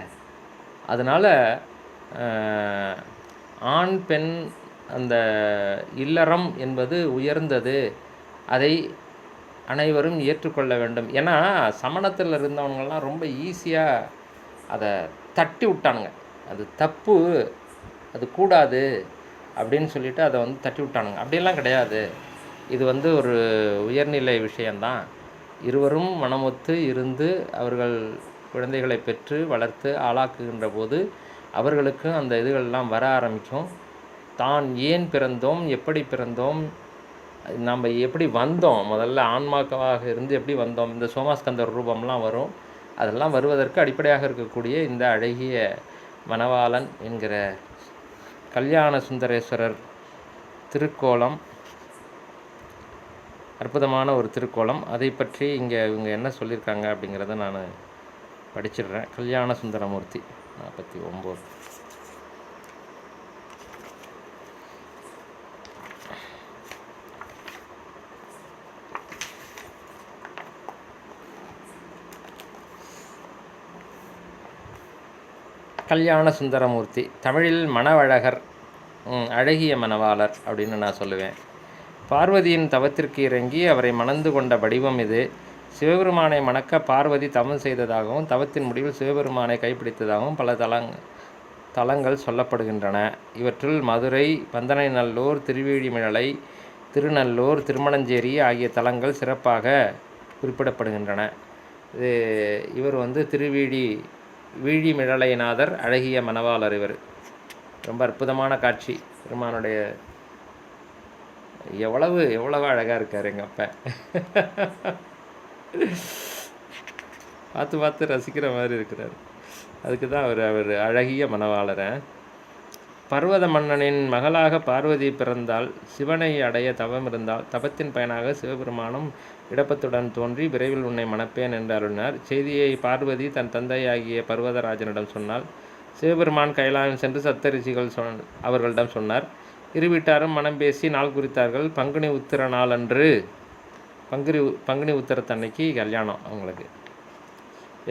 அதனால் ஆண் பெண் அந்த இல்லறம் என்பது உயர்ந்தது, அதை அனைவரும் ஏற்றுக்கொள்ள வேண்டும். ஏன்னா சமணத்தில் இருந்தவங்கெல்லாம் ரொம்ப ஈஸியாக அதை தட்டி விட்டானுங்க. அது தப்பு, அது கூடாது அப்படின்னு சொல்லிவிட்டு அதை வந்து தட்டி விட்டானுங்க. அப்படியெல்லாம் கிடையாது. இது வந்து ஒரு உயர்நிலை விஷயந்தான். இருவரும் மனமொத்து இருந்து அவர்கள் குழந்தைகளை பெற்று வளர்த்து ஆளாக்குகின்ற போது அவர்களுக்கு அந்த இதுகள்லாம் வர ஆரம்பிக்கும். தான் ஏன் பிறந்தோம், எப்படி பிறந்தோம், நம்ம எப்படி வந்தோம், முதல்ல ஆன்மாக்களாக இருந்து எப்படி வந்தோம், இந்த சோமாஸ்கந்தர் ரூபம்லாம் வரும். அதெல்லாம் வருவதற்கு அடிப்படையாக இருக்கக்கூடிய இந்த அழகிய மணவாளன் என்கிற கல்யாண சுந்தரேஸ்வரர் திருக்கோலம் அற்புதமான ஒரு திருக்கோலம். அதை பற்றி இவங்க என்ன சொல்லியிருக்காங்க அப்படிங்கிறத நான் படிச்சிடுறேன். கல்யாண சுந்தரமூர்த்தி 49. கல்யாண சுந்தரமூர்த்தி தமிழில் மணவழகர், அழகிய மணவாளர் அப்படின்னு நான் சொல்லுவேன். பார்வதியின் தவத்திற்கு இறங்கி அவரை மணந்து கொண்ட வடிவம் இது. சிவபெருமானை மணக்க பார்வதி தவம் செய்ததாகவும் தவத்தின் முடிவில் சிவபெருமானை கைப்பிடித்ததாகவும் பல தலங்கள் சொல்லப்படுகின்றன. இவற்றுள் மதுரை, பந்தனைநல்லூர், திருவீழிமிழலை, திருநல்லூர், திருமணஞ்சேரி ஆகிய தலங்கள் சிறப்பாக குறிப்பிடப்படுகின்றன. இவர் வந்து வீழிமிழலைநாதர் அழகிய மணவாளர். இவர் ரொம்ப அற்புதமான காட்சி. பெருமானுடைய எவ்வளவு அழகாக இருக்கார் எங்கள் அப்பா. பார்த்து ரசிக்கிற மாதிரி இருக்கிறார். அதுக்கு தான் அவர் அழகிய மணவாளரை. பர்வத மன்னனின் மகளாக பார்வதி பிறந்தால் சிவனை அடைய தவம் இருந்தால் தவத்தின் பயனாக சிவபெருமானும் இடப்பத்துடன் தோன்றி விரைவில் உன்னை மணப்பேன் என்று அருளினார். செய்தியை பார்வதி தன் தந்தையாகிய பர்வதராஜனிடம் சொன்னால் சிவபெருமான் கைலாயம் சென்று சப்தரிஷிகள் அவர்களிடம் சொன்னார். இரு வீட்டாரும் மனம் பேசி நாள் குறித்தார்கள். பங்குனி உத்திர நாள் அன்று, பங்குனி உத்திரத்தன்னைக்கு கல்யாணம் அவங்களுக்கு.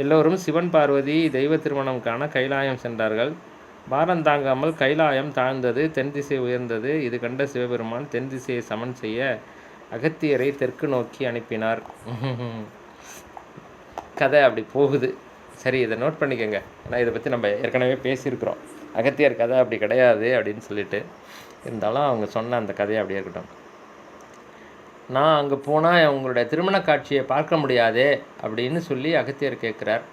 எல்லோரும் சிவன் பார்வதி தெய்வ திருமணம் காண கைலாயம் சென்றார்கள். பாரந்தாங்காமல் கைலாயம் தாழ்ந்தது, தென் திசை உயர்ந்தது. இது கண்ட சிவபெருமான் தென் திசையை சமன் செய்ய அகத்தியரை தெற்கு நோக்கி அனுப்பினார். கதை அப்படி போகுது. சரி, இதை நோட் பண்ணிக்கோங்க. ஏன்னா இதை பற்றி நம்ம ஏற்கனவே பேசியிருக்கிறோம். அகத்தியர் கதை அப்படி கிடையாது அப்படின்னு சொல்லிட்டு, இருந்தாலும் அவங்க சொன்ன அந்த கதையை அப்படியே இருக்கட்டும். நான் அங்கே போனால் உங்களுடைய திருமண காட்சியை பார்க்க முடியாதே அப்படின்னு சொல்லி அகத்தியர் கேட்குறார்.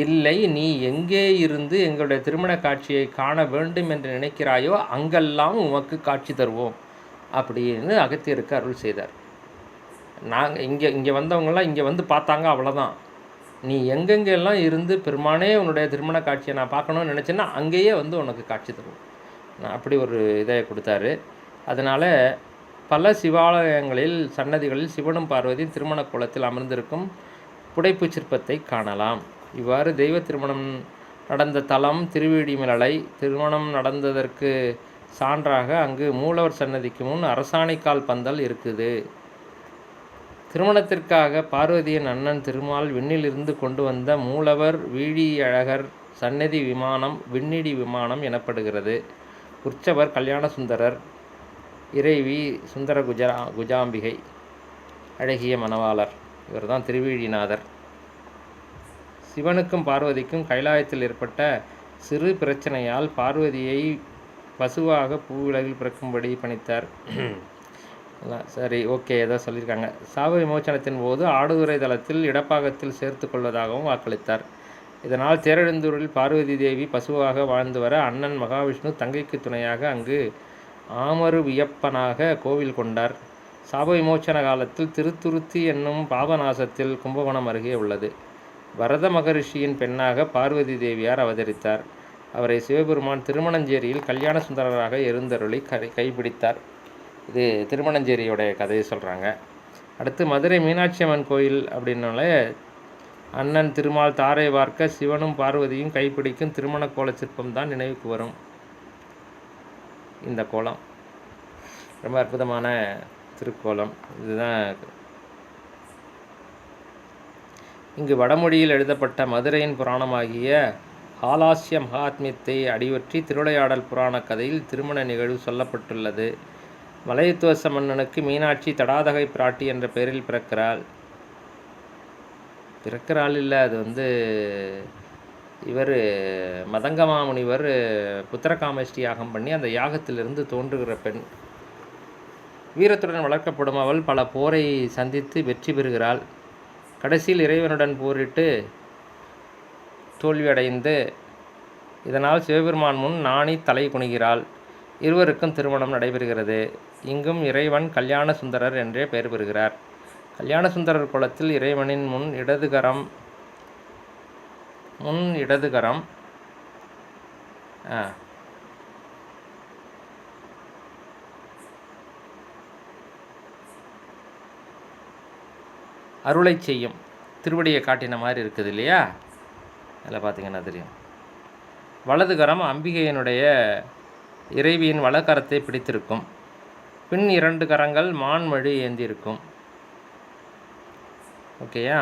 இல்லை, நீ எங்கே இருந்து எங்களுடைய திருமண காட்சியை காண வேண்டும் என்று நினைக்கிறாயோ அங்கெல்லாம் உமக்கு காட்சி தருவோம் அப்படின்னு அகத்தியருக்கு அருள் செய்தார். நாங்கள் இங்கே வந்தவங்கெல்லாம் இங்கே வந்து பார்த்தாங்க, அவ்வளோதான். நீ எங்கெங்கெல்லாம் இருந்து பெருமானே உன்னுடைய திருமண காட்சியை நான் பார்க்கணுன்னு நினச்சேன்னா அங்கேயே வந்து உனக்கு காட்சி தருவோம். நான் அப்படி ஒரு இதை கொடுத்தாரு. அதனால் பல சிவாலயங்களில் சன்னதிகளில் சிவனும் பார்வதியும் திருமண கோலத்தில் அமர்ந்திருக்கும் புடைப்பு சிற்பத்தை காணலாம். இவ்வாறு தெய்வ திருமணம் நடந்த தலம் திருவேடிமலை. திருமணம் நடந்ததற்கு சான்றாக அங்கு மூலவர் சன்னதிக்கு முன் அரசாணிக்கால் பந்தல் இருக்குது. திருமணத்திற்காக பார்வதியின் அண்ணன் திருமால் விண்ணிலிருந்து கொண்டு வந்த மூலவர் வீழியழகர் சன்னதி விமானம் விண்ணிடி விமானம் எனப்படுகிறது. உற்சவர் கல்யாண சுந்தரர், இறைவி சுந்தர குஜாம்பிகை, அழகிய மணவாளர். இவர் தான் திருவீழிநாதர். சிவனுக்கும் பார்வதிக்கும் கைலாயத்தில் ஏற்பட்ட சிறு பிரச்சனையால் பார்வதியை பசுவாக பூவிலகில் பிறக்கும்படி பணித்தார். சரி, ஓகே, ஏதோ சொல்லியிருக்காங்க. சாப விமோச்சனத்தின் போது ஆடுதுறை தளத்தில் இடப்பாகத்தில் சேர்த்து கொள்வதாகவும் வாக்களித்தார். இதனால் தேரெழுந்தூரில் பார்வதி தேவி பசுவாக வாழ்ந்து வர அண்ணன் மகாவிஷ்ணு தங்கைக்கு துணையாக அங்கு ஆமரு வியப்பனாக கோவில் கொண்டார். சாப விமோச்சன காலத்தில் திருத்துருத்தி என்னும் பாபநாசத்தில் கும்பகோணம் அருகே உள்ளது. வரத மகரிஷியின் பெண்ணாக பார்வதி தேவியார் அவதரித்தார். அவரை சிவபெருமான் திருமணஞ்சேரியில் கல்யாண சுந்தரராக எழுந்தருளி கைப்பிடித்தார். இது திருமணஞ்சேரியோடைய கதையை சொல்கிறாங்க. அடுத்து மதுரை மீனாட்சி அம்மன் கோயில் அப்படின்னாலே அண்ணன் திருமால் தாரை வார்க்க சிவனும் பார்வதியும் கைப்பிடிக்கும் திருமண கோல சிற்பம் தான் நினைவுக்கு வரும். இந்த கோலம் ரொம்ப அற்புதமான திருக்கோலம். இதுதான் இங்கு வடமொழியில் எழுதப்பட்ட மதுரையின் புராணமாகிய ஹாலாஸ்ய மகாத்மியத்தை அடிவற்றி திருவிளையாடல் புராண கதையில் திருமண நிகழ்வு சொல்லப்பட்டுள்ளது. மலையத்துவச மன்னனுக்கு மீனாட்சி தடாதகை பிராட்டி என்ற பெயரில் பிறக்கிறாள் இல்லை, அது இவர் மதங்கமா முனிவர் புத்திரகாமேஷ்டி யாகம் பண்ணி அந்த யாகத்திலிருந்து தோன்றுகிற பெண். வீரத்துடன் வளர்க்கப்படும் அவள் பல போரை சந்தித்து வெற்றி பெறுகிறாள். கடைசியில் இறைவனுடன் போரிட்டு தோல்வியடைந்து இதனால் சிவபெருமான் முன் நாணி தலை குனிகிறாள். இருவருக்கும் திருமணம் நடைபெறுகிறது. இங்கும் இறைவன் கல்யாண சுந்தரர் என்றே பெயர் பெறுகிறார். கல்யாண சுந்தரர் குலத்தில் இறைவனின் முன் இடதுகரம் அருளை செய்யும் திருவடியை காட்டின மாதிரி இருக்குது இல்லையா? அதில் பார்த்தீங்கன்னா தெரியும். வலதுகரம் அம்பிகையினுடைய இறைவியின் வலக்கரத்தை பிடித்திருக்கும். பின் 2 கரங்கள் மான்மழி ஏந்தியிருக்கும். ஓகேயா?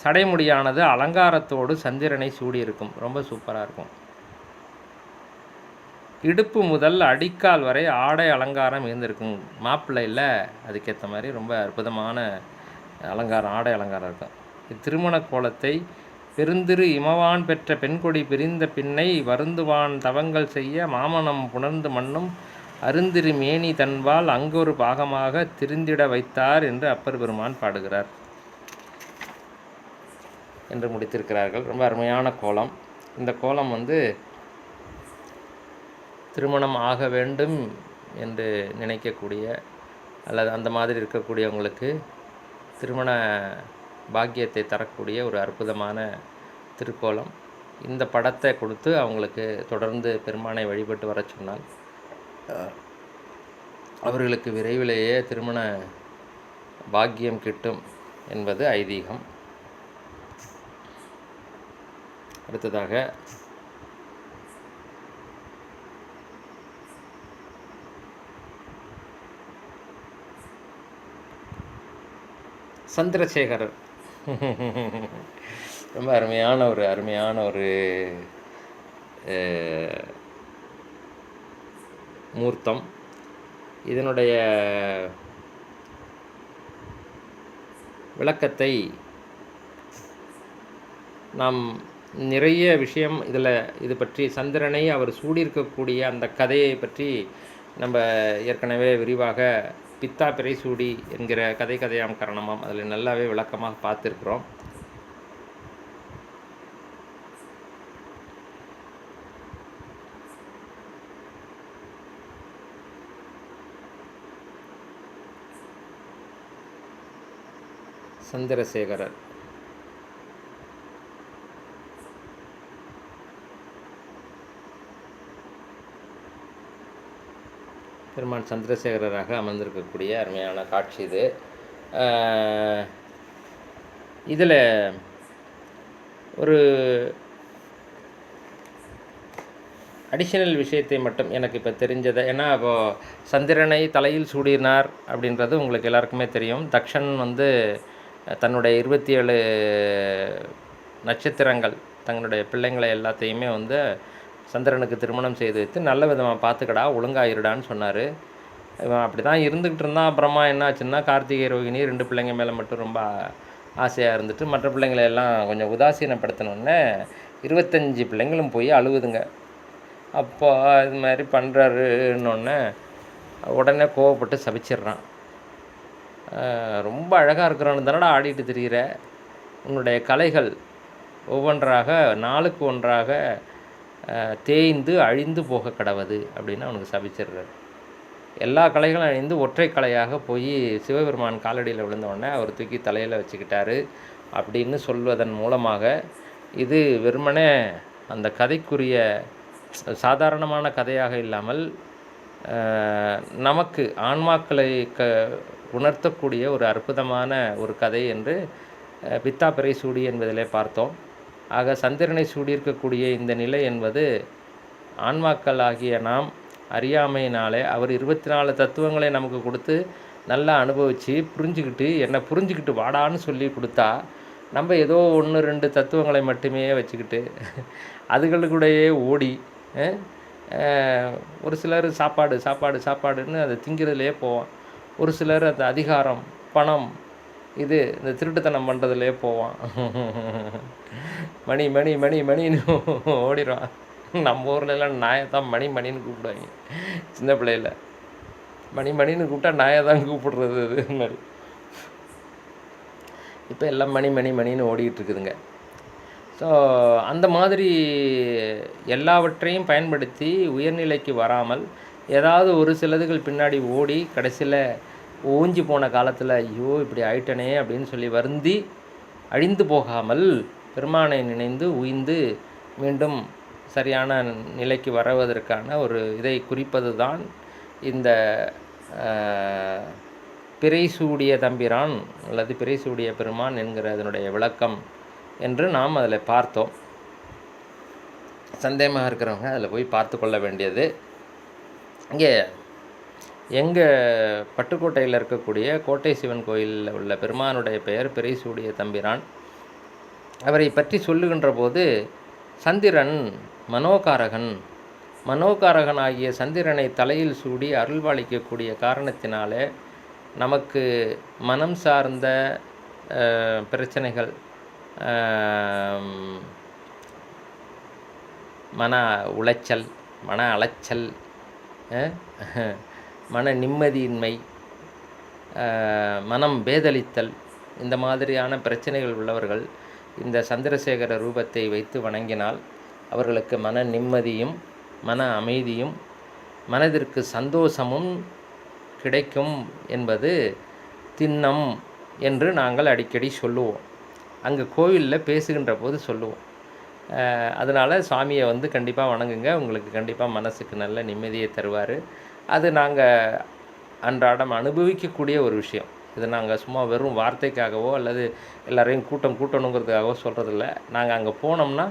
சடைமுடியானது அலங்காரத்தோடு சந்திரனை சூடியிருக்கும். ரொம்ப சூப்பராக இருக்கும். இடுப்பு முதல் அடிக்கால் வரை ஆடை அலங்காரம் இருந்திருக்கும். மாப்பிள்ளையில் அதுக்கேற்ற மாதிரி ரொம்ப அற்புதமான அலங்காரம், ஆடை அலங்காரம் இருக்கும். இத்திருமண கோலத்தை பெருந்திரு இமவான் பெற்ற பெண்கொடி பிரிந்த பின்னை வருந்துவான் தவங்கள் செய்ய மாமனம் புணர்ந்து மண்ணும் அருந்திரு மேனி தன்பால் அங்கொரு பாகமாக திருந்திட வைத்தார் என்று அப்பர் பெருமான் பாடுகிறார் என்று முடித்திருக்கிறார்கள். ரொம்ப அருமையான கோலம். இந்த கோலம் திருமணம் ஆக வேண்டும் என்று நினைக்கக்கூடிய அல்லது அந்த மாதிரி இருக்கக்கூடியவங்களுக்கு திருமண பாக்கியத்தை தரக்கூடிய ஒரு அற்புதமான திருக்கோலம். இந்த படத்தை கொடுத்து அவங்களுக்கு தொடர்ந்து பெருமானை வழிபட்டு வர சொன்னால் அவர்களுக்கு விரைவிலேயே திருமண பாக்கியம் கிட்டும் என்பது ஐதீகம். அடுத்ததாக சந்திரசேகரர் ரொம்ப அருமையான ஒரு மூர்த்தம். இதனுடைய விளக்கத்தை நாம் நிறைய விஷயம் இது பற்றி சந்திரனை அவர் சூடியிருக்கக்கூடிய அந்த கதையை பற்றி நம்ம ஏற்கனவே விரிவாக பித்தா பிறை சூடி என்கிற கதையாம் கரணமாம் அதில் நல்லாவே விளக்கமாக பார்த்துருக்குறோம். சந்திரசேகரர் பெருமான் சந்திரசேகரராக அமர்ந்திருக்கக்கூடிய அருமையான காட்சி இது. இதில் ஒரு அடிஷனல் விஷயத்தை மட்டும் எனக்கு இப்போ தெரிஞ்சதை, ஏன்னா இப்போது சந்திரனை தலையில் சூடினார் அப்படின்றது உங்களுக்கு எல்லாருக்குமே தெரியும். தக்ஷன் தன்னுடைய 27 நட்சத்திரங்கள் தங்களுடைய பிள்ளைங்களை எல்லாத்தையுமே சந்திரனுக்கு திருமணம் செய்து வைத்து நல்ல விதமாக பார்த்துக்கடா, ஒழுங்காயிருடான்னு சொன்னார். இவன் அப்படி தான் இருந்துக்கிட்டு இருந்தான். அப்புறமா என்னாச்சுன்னா கார்த்திகை ரோகிணி 2 பிள்ளைங்க மேலே மட்டும் ரொம்ப ஆசையாக இருந்துட்டு மற்ற பிள்ளைங்களை எல்லாம் கொஞ்சம் உதாசீனப்படுத்தினோடனே 25 பிள்ளைங்களும் போய் அழுவுதுங்க. அப்போ இது மாதிரி பண்ணுறாருன்னொன்னே உடனே கோவப்பட்டு சபிச்சிட்றான். ரொம்ப அழகாக இருக்கிறவனு தானடா ஆடிட்டு திரிகிற, உன்னுடைய கலைகள் ஒவ்வொன்றாக நாளுக்கு ஒன்றாக தேய்ந்து அழிந்து போக கடவுது அப்படின்னு அவனுக்கு சபிச்சிடுறாரு. எல்லா கலைகளும் அழிந்து ஒற்றை கலையாக போய் சிவபெருமான் காலடியில் விழுந்தவுடனே அவர் தூக்கி தலையில் வச்சுக்கிட்டாரு அப்படின்னு சொல்வதன் மூலமாக இது வெறுமனே அந்த கதைக்குரிய சாதாரணமான கதையாக இல்லாமல் நமக்கு ஆன்மாக்களை உணர்த்தக்கூடிய ஒரு அற்புதமான ஒரு கதை என்று பித்தா பிறை சூடி என்பதிலே பார்த்தோம். ஆக சந்திரனை சூடியிருக்கக்கூடிய இந்த நிலை என்பது ஆன்மாக்கள் ஆகிய நாம் அறியாமையினாலே அவர் 24 தத்துவங்களை நமக்கு கொடுத்து நல்லா அனுபவித்து புரிஞ்சுக்கிட்டு வாடான்னு சொல்லி கொடுத்தா நம்ம ஏதோ 1-2 தத்துவங்களை மட்டுமே வச்சுக்கிட்டு அதுகளுக்கூடையே ஓடி ஒரு சிலர் சாப்பாடுன்னு அதை திங்கிறதுலே போவான். ஒரு சிலர் அந்த அதிகாரம், பணம், இந்த திருட்டுத்தனம் பண்ணுறதுலே போவான். மணின்னு ஓடிடுவான். நம்ம ஊர்லலாம் நாயை தான் மணின்னு கூப்பிடுவாங்க. சின்ன பிள்ளையில் மணின்னு கூப்பிட்டா நாயை தான் கூப்பிடுறது. இது மாதிரி இப்போ எல்லாம் மணின்னு ஓடிக்கிட்டு இருக்குதுங்க. ஸோ அந்த மாதிரி எல்லாவற்றையும் பயன்படுத்தி உயர்நிலைக்கு வராமல் ஏதாவது ஒரு சிலதுகள் பின்னாடி ஓடி கடைசியில் ஓஞ்சி போன காலத்தில் ஐயோ இப்படி ஆயிட்டனே அப்படின்னு சொல்லி வருந்தி அழிந்து போகாமல் பெருமானை நினைந்து உய்ந்து மீண்டும் சரியான நிலைக்கு வருவதற்கான ஒரு இதை குறிப்பது தான் இந்த பிறை சூடிய தம்பிரான் அல்லது பிறை சூடிய பெருமான் என்கிற அதனுடைய விளக்கம் என்று நாம் அதில் பார்த்தோம். சந்தேகமாக இருக்கிறவங்க அதில் போய் பார்த்து கொள்ள வேண்டியது. இங்கே எங்கள் பட்டுக்கோட்டையில் இருக்கக்கூடிய கோட்டை சிவன் கோயிலில் உள்ள பெருமானுடைய பெயர் பிறை சூடிய தம்பிரான். அவரை பற்றி சொல்லுகின்ற போது சந்திரன் மனோகாரகன் ஆகிய சந்திரனை தலையில் சூடி அருள்வாளிக்கக்கூடிய காரணத்தினாலே நமக்கு மனம் சார்ந்த பிரச்சனைகள், மன உளைச்சல், மன அலைச்சல், மன நிம்மதியின்மை, மனம் பேதலித்தல், இந்த மாதிரியான பிரச்சனைகள் உள்ளவர்கள் இந்த சந்திரசேகர ரூபத்தை வைத்து வணங்கினால் அவர்களுக்கு மன நிம்மதியும் மன அமைதியும் மனதிற்கு சந்தோஷமும் கிடைக்கும் என்பது திண்ணம் என்று நாங்கள் அடிக்கடி சொல்லுவோம். அங்கே கோவிலில் பேசுகின்ற போது சொல்லுவோம். அதனால் சுவாமியை கண்டிப்பாக வணங்குங்க, உங்களுக்கு கண்டிப்பாக மனசுக்கு நல்ல நிம்மதியை தருவார். அது நாங்கள் அன்றாடம் அனுபவிக்கக்கூடிய ஒரு விஷயம். இது நாங்கள் சும்மா வெறும் வார்த்தைக்காகவோ அல்லது எல்லாரையும் கூட்டணுங்கிறதுக்காகவோ சொல்கிறதில்ல. நாங்கள் அங்கே போனோம்னா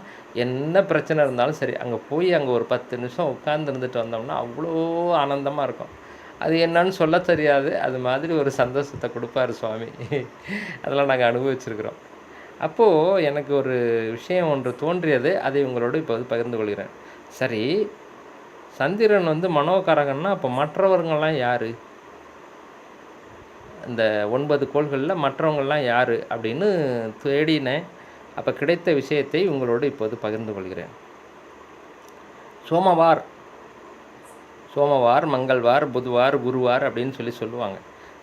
என்ன பிரச்சனை இருந்தாலும் சரி, அங்கே போய் அங்கே ஒரு 10 நிமிஷம் உட்கார்ந்துருந்துட்டு வந்தோம்னா அவ்வளோ ஆனந்தமாக இருக்கும். அது என்னன்னு சொல்ல தெரியாது, அது மாதிரி ஒரு சந்தோஷத்தை கொடுப்பார் சுவாமி. அதெல்லாம் நாங்கள் அனுபவிச்சிருக்கிறோம். அப்போது எனக்கு ஒரு விஷயம் ஒன்று தோன்றியது, அதை உங்களோடு இப்போது பகிர்ந்து கொள்கிறேன். சரி, சந்திரன் வந்து மனோகாரகன்னா அப்போ மற்றவர்கள்லாம் யார்? இந்த 9 கோள்களில் மற்றவங்கள்லாம் யார் அப்படின்னு தேடினேன். அப்போ கிடைத்த விஷயத்தை உங்களோடு இப்போது பகிர்ந்து கொள்கிறேன். சோமவார், மங்கள்வார், புதுவார், குருவார் அப்படின்னு சொல்லுவாங்க.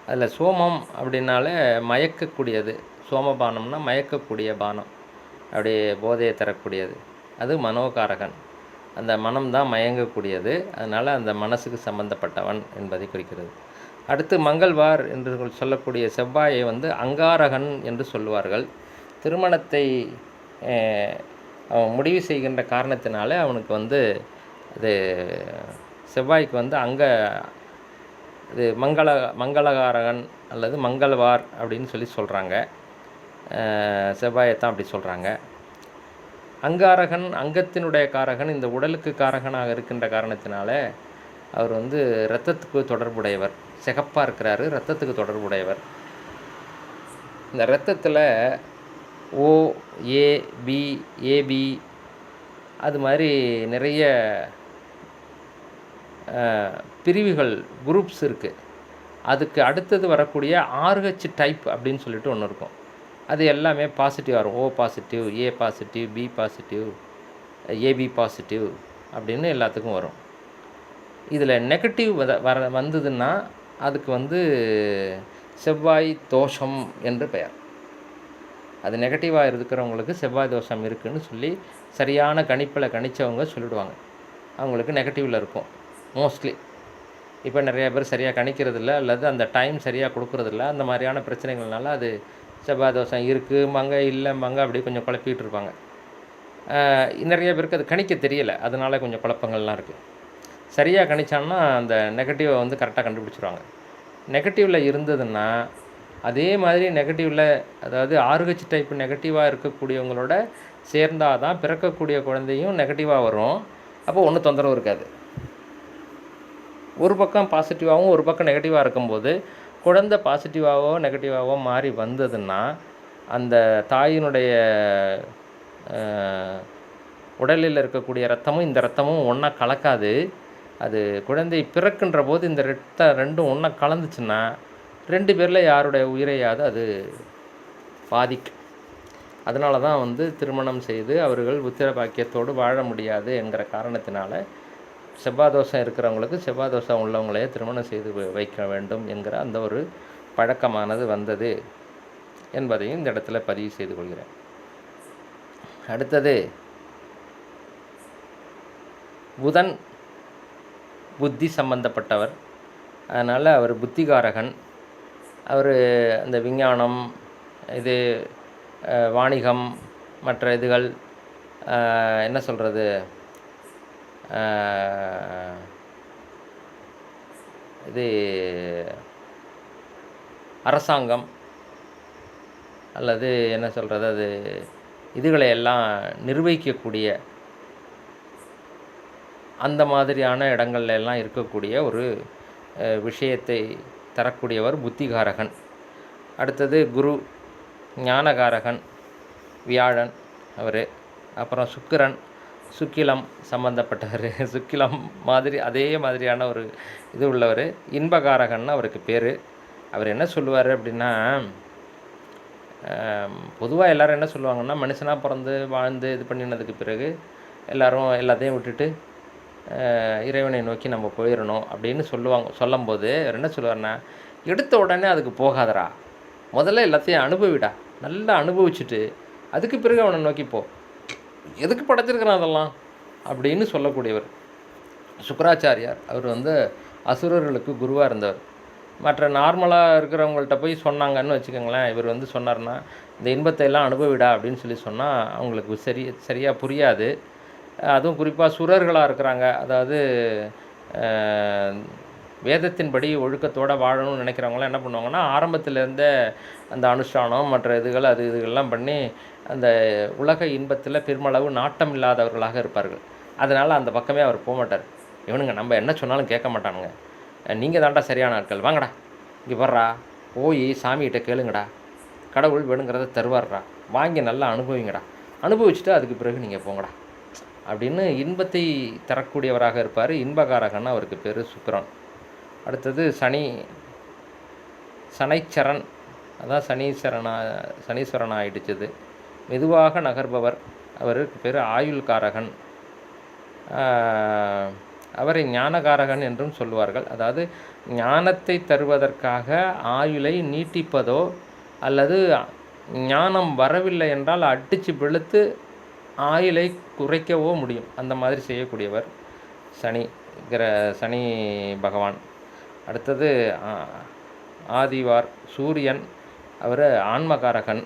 அதில் சோமம் அப்படின்னாலே மயக்கக்கூடியது. சோமபானம்னா மயக்கக்கூடிய பானம், அப்படியே போதையை தரக்கூடியது. அது மனோகாரகன். அந்த மனம்தான் மயங்கக்கூடியது. அதனால் அந்த மனசுக்கு சம்பந்தப்பட்டவன் என்பதை குறிக்கிறது. அடுத்து மங்கள்வார் என்று சொல்லக்கூடிய செவ்வாயை வந்து அங்காரகன் என்று சொல்லுவார்கள். திருமணத்தை அவன் முடிவு செய்கின்ற காரணத்தினால அவனுக்கு வந்து இது செவ்வாய்க்கு வந்து இது மங்களகாரகன் அல்லது மங்கள்வார் அப்படின்னு சொல்கிறாங்க. செவ்வாயைத்தான் அப்படி சொல்கிறாங்க. அங்காரகன் அங்கத்தினுடைய காரகன், இந்த உடலுக்கு காரகனாக இருக்கின்ற காரணத்தினால அவர் வந்து இரத்தத்துக்கு தொடர்புடையவர். சிகப்பாக இருக்கிறாரு, இரத்தத்துக்கு தொடர்புடையவர். இந்த இரத்தத்தில் ஓ, ஏ, பி, ஏபி அது மாதிரி நிறைய பிரிவுகள், குரூப்ஸ் இருக்குது. அதுக்கு அடுத்தது வரக்கூடிய RH டைப் அப்படின்னு சொல்லிட்டு ஒன்று இருக்கும். அது எல்லாமே பாசிட்டிவாக வரும். O positive, A positive, B positive, AB positive அப்படின்னு எல்லாத்துக்கும் வரும். இதில் நெகட்டிவ் வந்ததுன்னா அதுக்கு வந்து செவ்வாய் தோஷம் என்று பெயர். அது நெகட்டிவாக இருக்கிறவங்களுக்கு செவ்வாய் தோஷம் இருக்குதுன்னு சொல்லி சரியான கணிப்பில் கணித்தவங்க சொல்லிவிடுவாங்க. அவங்களுக்கு நெகட்டிவில் இருக்கும் மோஸ்ட்லி. இப்போ நிறைய பேர் சரியாக கணிக்கிறதில்ல, அல்லது அந்த டைம் சரியாக கொடுக்குறதில்ல. அந்த மாதிரியான பிரச்சனைகள்னால அது செவ்வாய் தோஷம் இருக்கும்பாங்க, இல்லைம்பாங்க, அப்படியே கொஞ்சம் குழப்பிக்கிட்டு இருப்பாங்க. நிறைய பேருக்கு அது கணிக்க தெரியலை, அதனால் கொஞ்சம் குழப்பங்கள்லாம் இருக்குது. சரியாக கணிச்சான்னா அந்த நெகட்டிவை வந்து கரெக்டாக கண்டுபிடிச்சிருவாங்க. நெகட்டிவில் இருந்ததுன்னா அதே மாதிரி நெகட்டிவில், அதாவது RH டைப் நெகட்டிவாக இருக்கக்கூடியவங்களோட சேர்ந்தால் தான் பிறக்கக்கூடிய குழந்தையும் நெகட்டிவாக வரும். அப்போ ஒன்றும் தொந்தரவு இருக்காது. ஒரு பக்கம் பாசிட்டிவாகவும் ஒரு பக்கம் நெகட்டிவாக இருக்கும்போது குழந்தை பாசிட்டிவாகவோ நெகட்டிவாகவோ மாறி வந்ததுன்னா அந்த தாயினுடைய உடலில் இருக்கக்கூடிய இரத்தமும் இந்த இரத்தமும் ஒன்றா கலக்காது. அது குழந்தை பிறக்கின்ற போது இந்த ரெண்டும் ஒன்றா கலந்துச்சுன்னா 2 பேரில் யாருடைய உயிரையாவது அது பாதிக்கும். அதனால தான் வந்து திருமணம் செய்து அவர்கள் உத்திர பாக்கியத்தோடு வாழ முடியாது என்கிற காரணத்தினால செவ்வாய் தோஷம் இருக்கிறவங்களுக்கு செவ்வாய் தோஷம் உள்ளவங்களையே திருமணம் செய்து வைக்க வேண்டும் என்கிற அந்த ஒரு பழக்கமானது வந்தது என்பதையும் இந்த இடத்துல பதிவு செய்து கொள்கிறேன். அடுத்தது புதன் புத்தி சம்பந்தப்பட்டவர். அதனால் அவர் புத்திகாரகன். அவர் அந்த விஞ்ஞானம், இது வாணிகம், மற்ற இதுகள் என்ன சொல்கிறது, இது அரசாங்கம் அல்லது என்ன சொல்கிறது, அது இதுகளை எல்லாம் நிர்வகிக்கக்கூடிய அந்த மாதிரியான இடங்கள்ல எல்லாம் இருக்கக்கூடிய ஒரு விஷயத்தை தரக்கூடியவர் புத்திகாரகன். அடுத்தது குரு ஞானகாரகன், வியாழன் அவர். அப்புறம் சுக்கிரன் சுக்கிலம் சம்பந்தப்பட்டவர். சுக்கிலம் மாதிரி அதே மாதிரியான ஒரு இது உள்ளவர். இன்பகாரகன் அவருக்கு பேர். அவர் என்ன சொல்லுவார் அப்படின்னா, பொதுவாக எல்லோரும் என்ன சொல்லுவாங்கன்னா, மனுஷனாக பிறந்து வாழ்ந்து இது பண்ணினதுக்கு பிறகு எல்லோரும் எல்லாத்தையும் விட்டுட்டு இறைவனை நோக்கி நம்ம போயிடணும் அப்படின்னு சொல்லும்போது அவர் என்ன சொல்லுவார்னா, எடுத்த உடனே அதுக்கு போகாதரா, முதல்ல எல்லாத்தையும் அனுபவிடா, நல்லா அனுபவிச்சுட்டு அதுக்கு பிறகு அவனை நோக்கி போ, எதுக்கு படைச்சிருக்கிறான் அதெல்லாம் அப்படின்னு சொல்லக்கூடியவர் சுக்கராச்சாரியார். அவர் வந்து அசுரர்களுக்கு குருவாக இருந்தவர். மற்ற நார்மலாக இருக்கிறவங்கள்ட்ட போய் சொன்னாங்கன்னு வச்சுக்கோங்களேன், இவர் வந்து சொன்னார்னா இந்த இன்பத்தை எல்லாம் அனுபவிடா அப்படின்னு சொன்னால் அவங்களுக்கு சரியாக புரியாது. அதுவும் குறிப்பாக சுரர்களாக இருக்கிறாங்க, அதாவது வேதத்தின்படி ஒழுக்கத்தோடு வாழணும்னு நினைக்கிறவங்களாம் என்ன பண்ணுவாங்கன்னா, ஆரம்பத்திலேருந்தே அந்த அனுஷ்டானம் மற்ற இதுகள்லாம் பண்ணி அந்த உலக இன்பத்தில் பெருமளவு நாட்டம் இல்லாதவர்களாக இருப்பார்கள். அதனால் அந்த பக்கமே அவர் போக மாட்டார். இவனுங்க நம்ம என்ன சொன்னாலும் கேட்க மாட்டானுங்க, நீங்கள் தாண்டா சரியான ஆட்கள், வாங்கடா இங்கே வர்றா, போய் சாமிகிட்ட கேளுங்கடா, கடவுள் வேணுங்கிறத தருவார்றா, வாங்கி நல்லா அனுபவிங்கடா, அனுபவிச்சுட்டு அதுக்கு பிறகு நீங்கள் போங்கடா அப்படின்னு இன்பத்தை தரக்கூடியவராக இருப்பார். இன்பகாரகன் அவருக்கு பேர் சுக்கிரன். அடுத்தது சனைச்சரன், அதான் சனீஸ்வரன் ஆயிடுச்சுது. மெதுவாக நகர்பவர், அவருக்கு பேர் ஆயுள்காரகன். அவரை ஞானகாரகன் என்றும் சொல்லுவார்கள். அதாவது ஞானத்தை தருவதற்காக ஆயுளை நீட்டிப்பதோ அல்லது ஞானம் வரவில்லை என்றால் அடித்து வெளுத்து ஆயுளை குறைக்கவோ முடியும். அந்த மாதிரி செய்யக்கூடியவர் சனி பகவான். அடுத்தது ஆதிவார் சூரியன், அவர் ஆன்மகாரகன்.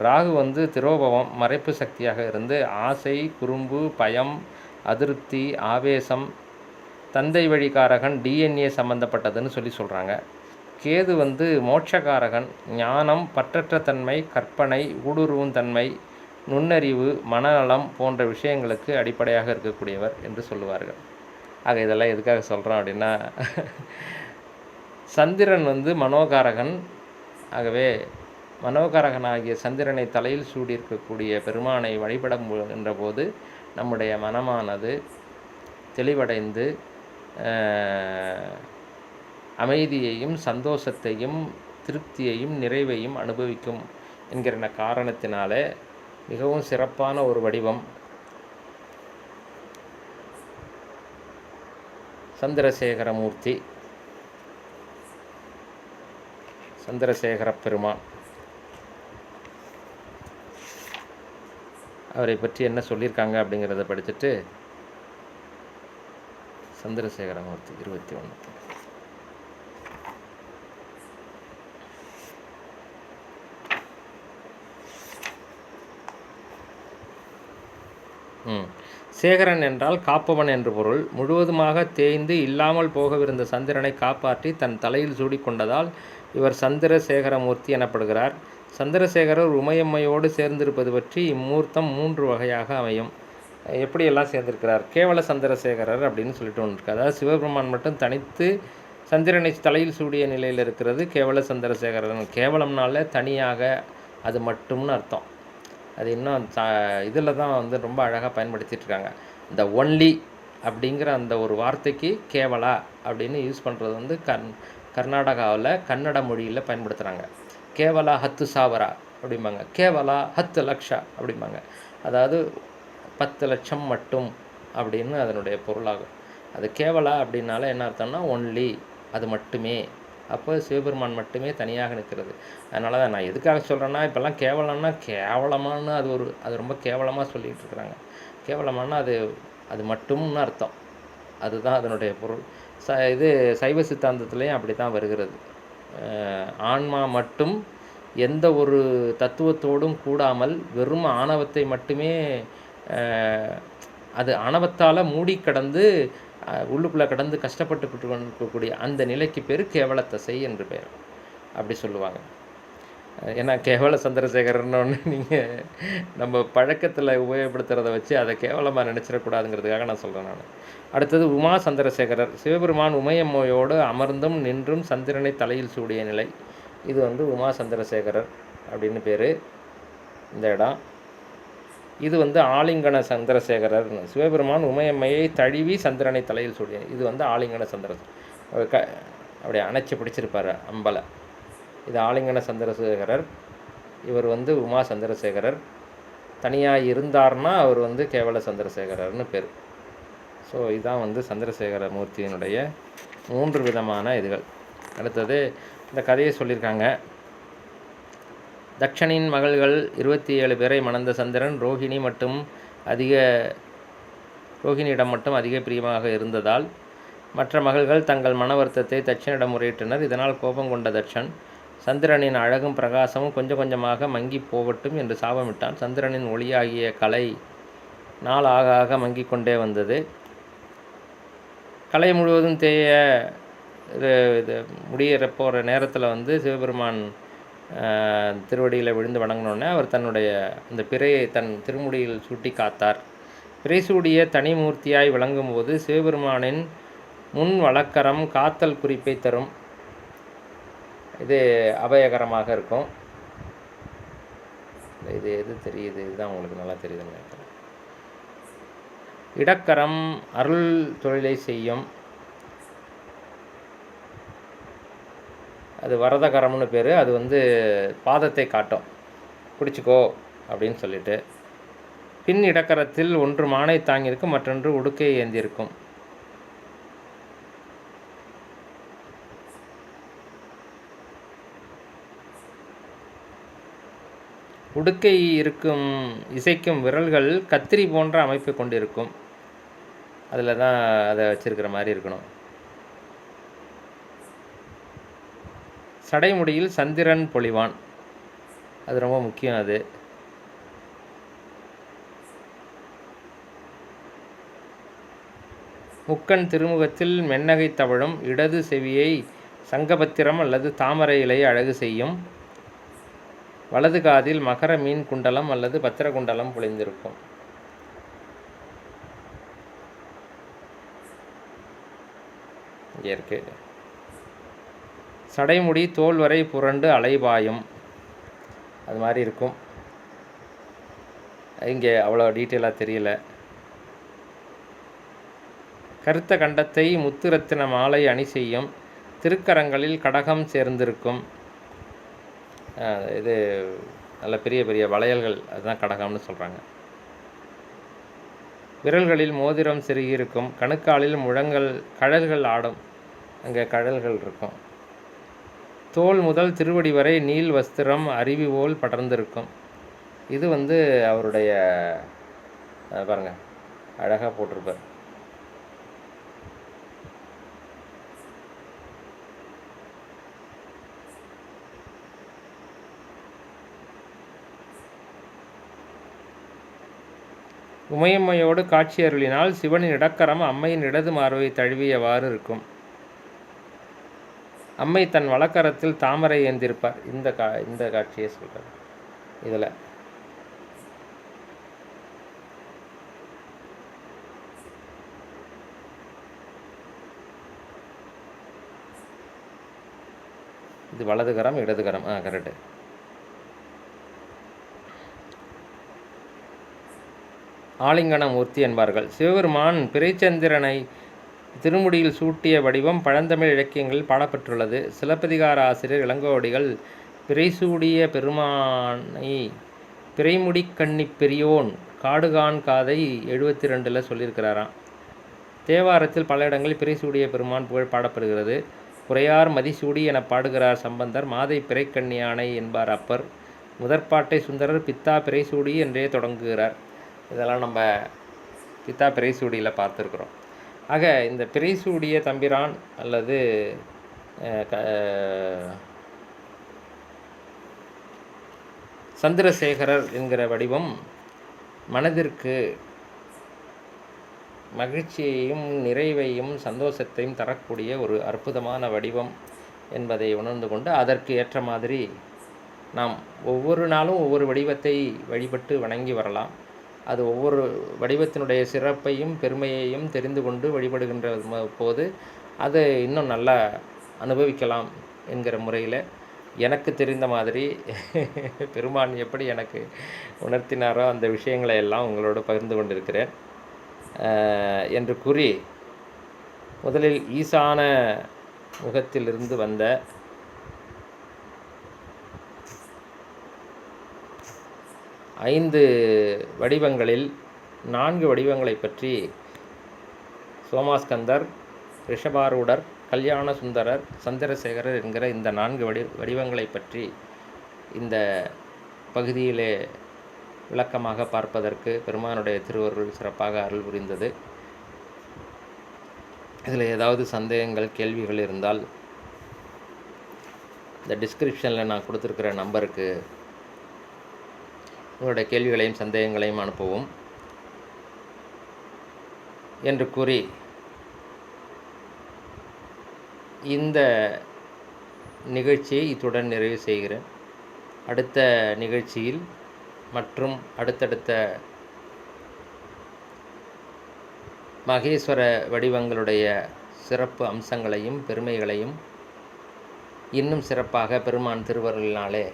ராகு திரோபவம், மறைப்பு சக்தியாக இருந்து ஆசை, குறும்பு, பயம், அதிருப்தி, ஆவேசம், தந்தை வழிகாரகன், டிஎன்ஏ சம்பந்தப்பட்டதுன்னு சொல்கிறாங்க. கேது மோட்சகாரகன், ஞானம், பற்றற்ற தன்மை, கற்பனை, ஊடுருவும் தன்மை, நுண்ணறிவு, மனநலம் போன்ற விஷயங்களுக்கு அடிப்படையாக இருக்கக்கூடியவர் என்று சொல்லுவார்கள். ஆக இதெல்லாம் எதுக்காக சொல்கிறோம் அப்படின்னா, சந்திரன் மனோகாரகன். ஆகவே மனோகாரகனாகிய சந்திரனை தலையில் சூடியிருக்கக்கூடிய பெருமானை வழிபடுகின்ற போது நம்முடைய மனமானது தெளிவடைந்து அமைதியையும் சந்தோஷத்தையும் திருப்தியையும் நிறைவையும் அனுபவிக்கும் என்கிற காரணத்தினாலே மிகவும் சிறப்பான ஒரு வடிவம் சந்திரசேகரமூர்த்தி, சந்திரசேகர பெருமான். அவரை பற்றி என்ன சொல்லியிருக்காங்க அப்படிங்கிறத படிச்சுட்டு சந்திரசேகரமூர்த்தி 21. சேகரன் என்றால் காப்பவன் என்று பொருள். முழுவதுமாக தேய்ந்து இல்லாமல் போகவிருந்த சந்திரனை காப்பாற்றி தன் தலையில் சூடிக்கொண்டதால் இவர் சந்திரசேகரமூர்த்தி எனப்படுகிறார். சந்திரசேகரர் உமையம்மையோடு சேர்ந்திருப்பது பற்றி இம்மூர்த்தம் 3 வகையாக அமையும். எப்படியெல்லாம் சேர்ந்திருக்கிறார்? கேவல சந்திரசேகரர் அப்படின்னு சொல்லிட்டு ஒன்று இருக்குது. அதாவது சிவபெருமான் மட்டும் தனித்து சந்திரனை தலையில் சூடிய நிலையில் இருக்கிறது கேவல சந்திரசேகரன். கேவலம்னால தனியாக, அது மட்டும்னு அர்த்தம். அது இன்னும் இதில் தான் ரொம்ப அழகாக பயன்படுத்திகிட்ருக்காங்க. இந்த ஒன்லி அப்படிங்கிற அந்த ஒரு வார்த்தைக்கு கேவலா அப்படின்னு யூஸ் பண்ணுறது கர்நாடகாவில் கன்னட மொழியில் பயன்படுத்துகிறாங்க. கேவலா 10 சாவரா அப்படிம்பாங்க, கேவலா 10 லட்சா அப்படிம்பாங்க. அதாவது 10 லட்சம் மட்டும் அப்படின்னு அதனுடைய பொருளாகும். அது கேவலா அப்படின்னால என்ன அர்த்தம்னா ஒன்லி, அது மட்டுமே. அப்போ சிவபெருமான் மட்டுமே தனியாக நிற்கிறது. அதனால தான் நான் எதுக்காக சொல்கிறேன்னா, இப்போல்லாம் கேவலம்னா கேவலமானு அது ரொம்ப கேவலமாக சொல்லிகிட்டு இருக்கிறாங்க. கேவலமானா அது மட்டும்னு அர்த்தம். அதுதான் அதனுடைய பொருள். இது சைவ சித்தாந்தத்துலேயும் அப்படி தான் வருகிறது. ஆன்மா மட்டும் எந்த ஒரு தத்துவத்தோடும் கூடாமல் வெறும் ஆணவத்தை மட்டுமே, அது ஆணவத்தால் மூடி கடந்து உள்ளுக்குள்ளே கடந்து கஷ்டப்பட்டுக்கிட்டு இருக்கக்கூடிய அந்த நிலைக்கு பேர் கேவலத்தசை என்று பெயர். அப்படி சொல்லுவாங்க. ஏன்னா கேவல சந்திரசேகரன்னு ஒன்று நீங்கள் நம்ம பழக்கத்தில் உபயோகப்படுத்துகிறத வச்சு அதை கேவலமாக நினச்சிடக்கூடாதுங்கிறதுக்காக நான் சொல்கிறேன் நான். அடுத்தது உமா சந்திரசேகரர். சிவபெருமான் உமையம்மையோடு அமர்ந்தும் நின்றும் சந்திரனை தலையில் சூடிய நிலை. இது உமா சந்திரசேகரர் அப்படின்னு பேர் இந்த இடம். இது ஆலிங்கன சந்திரசேகரர். சிவபெருமான் உமையம்மையை தழுவி சந்திரனை தலையில் சூடிய இது ஆலிங்கன சந்திரசேகர். அப்படியே அணைச்சி பிடிச்சிருப்பார் அம்பலை. இது ஆலிங்கன சந்திரசேகரர். இவர் உமா சந்திரசேகரர். தனியாக இருந்தார்னா அவர் கேவல சந்திரசேகரர்னு பேர். ஸோ இதுதான் சந்திரசேகர மூர்த்தியினுடைய 3 விதமான இதுகள். அடுத்தது இந்த கதையை சொல்லியிருக்காங்க. தக்ஷனின் மகள்கள் 27 பேரை மணந்த சந்திரன் ரோஹிணியிடம் மட்டும் அதிக பிரியமாக இருந்ததால் மற்ற மகள்கள் தங்கள் மன வருத்தத்தை தட்சனிடம் முறையிட்டனர். இதனால் கோபம் கொண்ட தட்சன் சந்திரனின் அழகும் பிரகாசமும் கொஞ்சம் கொஞ்சமாக மங்கி போகட்டும் என்று சாபமிட்டான். சந்திரனின் ஒளியாகிய கலை நாள் ஆக ஆக மங்கிக் கொண்டே வந்தது. கலை முழுவதும் இது முடிகிற போகிற நேரத்தில் சிவபெருமான் திருவடியில் விழுந்து வணங்கினோடனே அவர் தன்னுடைய அந்த பிறையை தன் திருமுடியில் சூட்டி காத்தார். பிறை சூடிய தனிமூர்த்தியாய் விளங்கும் போது சிவபெருமானின் முன் வழக்கரம் காத்தல் குறிப்பை தரும். இது அபயகரமாக இருக்கும். இது எது தெரியுது? இதுதான் உங்களுக்கு நல்லா தெரியுதுன்னு நினைக்கிறேன். இடக்கரம் அருள் தொழிலை செய்யும். அது வரதகரம்னு பேர். அது பாதத்தை காட்டும், பிடிச்சிக்கோ அப்படின்னு சொல்லிட்டு. பின் இடக்கரத்தில் ஒன்று மானை தாங்கியிருக்கும், மற்றொன்று உடுக்கையை ஏந்தியிருக்கும். உடுக்கை இருக்கும் இசைக்கும் விரல்கள் கத்திரி போன்ற அமைப்பை கொண்டிருக்கும். அதில் தான் அதை வச்சிருக்கிற மாதிரி இருக்கணும். சடைமுடியில் சந்திரன் பொழிவான், அது ரொம்ப முக்கியம். அது முக்கண் திருமுகத்தில் மென்னகை தவழும். இடது செவியை சங்கபத்திரம் அல்லது தாமரை இலை அழகு செய்யும். வலது காதில் மகர மீன் குண்டலம் அல்லது பத்திர குண்டலம் பொழிந்திருக்கும். இங்கே இருக்கு. சடைமுடி தோல் வரை புரண்டு அலைபாயும், அது மாதிரி இருக்கும். இங்கே அவ்வளோ டீட்டெயிலாக தெரியல. கருத்த கண்டத்தை முத்து ரத்தின மாலை அணி செய்யும். திருக்கரங்களில் கடகம் சேர்ந்திருக்கும். இது நல்ல பெரிய பெரிய வளையல்கள், அதுதான் கடகம்னு சொல்கிறாங்க. விரல்களில் மோதிரம் செருகியிருக்கும். கணுக்காலில் கழல்கள் ஆடும், அங்கே கழல்கள் இருக்கும். தோல் முதல் திருவடி வரை நீல் வஸ்திரம் அருவி போல் படர்ந்திருக்கும். இது அவருடைய பாருங்கள், அழகாக போட்டிருப்பார். உமையம்மையோடு காட்சி அருளினால் சிவனின் இடக்கரம் அம்மையின் இடது மார்பை தழுவியவாறு இருக்கும். அம்மை தன் வலக்கரத்தில் தாமரை ஏந்திருப்பார். இந்த காட்சியை சொல்கிறார். இதில் இது வலதுகரம் இடதுகரம், கரெக்டு. ஆலிங்கன மூர்த்தி என்பார்கள். சிவபெருமான் பிறைச்சந்திரனை திருமுடியில் சூட்டிய வடிவம் பழந்தமிழ் இலக்கியங்களில் பாடப்பட்டுள்ளது. சிலப்பதிகார ஆசிரியர் இளங்கோவடிகள் பிறைசூடிய பெருமானை பிறைமுடி கண்ணி பெரியோன் காடுகான் காதை 72 சொல்லியிருக்கிறாராம். தேவாரத்தில் பல இடங்களில் பிறைசூடிய பெருமான் புகழ் பாடப்படுகிறது. குறையார் மதிசூடி என பாடுகிறார் சம்பந்தர். மாதை பிறைக்கண்ணியானை என்பார் அப்பர். முதற்பாட்டை சுந்தரர் பித்தா பிறைசூடி என்றே தொடங்குகிறார். இதெல்லாம் நம்ம பித்தா பிறைசூடியில் பார்த்துருக்குறோம். ஆக இந்த பிறைசூடிய தம்பிரான் அல்லது சந்திரசேகரர் என்கிற வடிவம் மனதிற்கு மகிழ்ச்சியையும் நிறைவையும் சந்தோஷத்தையும் தரக்கூடிய ஒரு அற்புதமான வடிவம் என்பதை உணர்ந்து கொண்டு அதற்கு ஏற்ற மாதிரி நாம் ஒவ்வொரு நாளும் ஒவ்வொரு வடிவத்தை வழிபட்டு வணங்கி வரலாம். அது ஒவ்வொரு வடிவத்தினுடைய சிறப்பையும் பெருமையையும் தெரிந்து கொண்டு வழிபடுகின்ற போது அதை இன்னும் நல்லா அனுபவிக்கலாம் என்கிற முறையில் எனக்கு தெரிந்த மாதிரி பெருமான் எப்படி எனக்கு உணர்த்தினாரோ அந்த விஷயங்களை எல்லாம் உங்களோடு பகிர்ந்து கொண்டிருக்கிறேன் என்று கூறி, முதலில் ஈசான முகத்திலிருந்து வந்த ஐந்து வடிவங்களில் 4 வடிவங்களை பற்றி சோமாஸ்கந்தர், ரிஷபாரூடர், கல்யாண சுந்தரர், சந்திரசேகரர் என்கிற இந்த 4 வடிவங்களை பற்றி இந்த பகுதியிலே விளக்கமாக பார்ப்பதற்கு பெருமானுடைய திருவருள் சிறப்பாக அருள் புரிந்தது. இதில் ஏதாவது சந்தேகங்கள் கேள்விகள் இருந்தால் இந்த டிஸ்கிரிப்ஷனில் நான் கொடுத்துருக்கிற நம்பருக்கு உங்களுடைய கேள்விகளையும் சந்தேகங்களையும் அனுப்பவும் என்று கூறி இந்த நிகழ்ச்சியை இத்துடன் நிறைவு செய்கிறேன். அடுத்த நிகழ்ச்சியில் மற்றும் அடுத்தடுத்த மகேஸ்வர வடிவங்களுடைய சிறப்பு அம்சங்களையும் பெருமைகளையும் இன்னும் சிறப்பாக பெருமான் திருவருளினாலே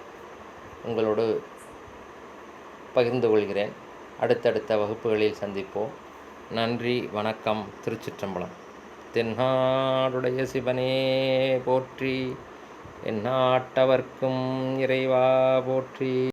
உங்களோடு பகிர்ந்து கொள்கிறேன். அடுத்தடுத்த வகுப்புகளில் சந்திப்போம். நன்றி, வணக்கம். திருச்சிற்றம்பலம். தென்னாடுடைய சிவனே போற்றி, எந்நாட்டவர்க்கும் இறைவா போற்றி.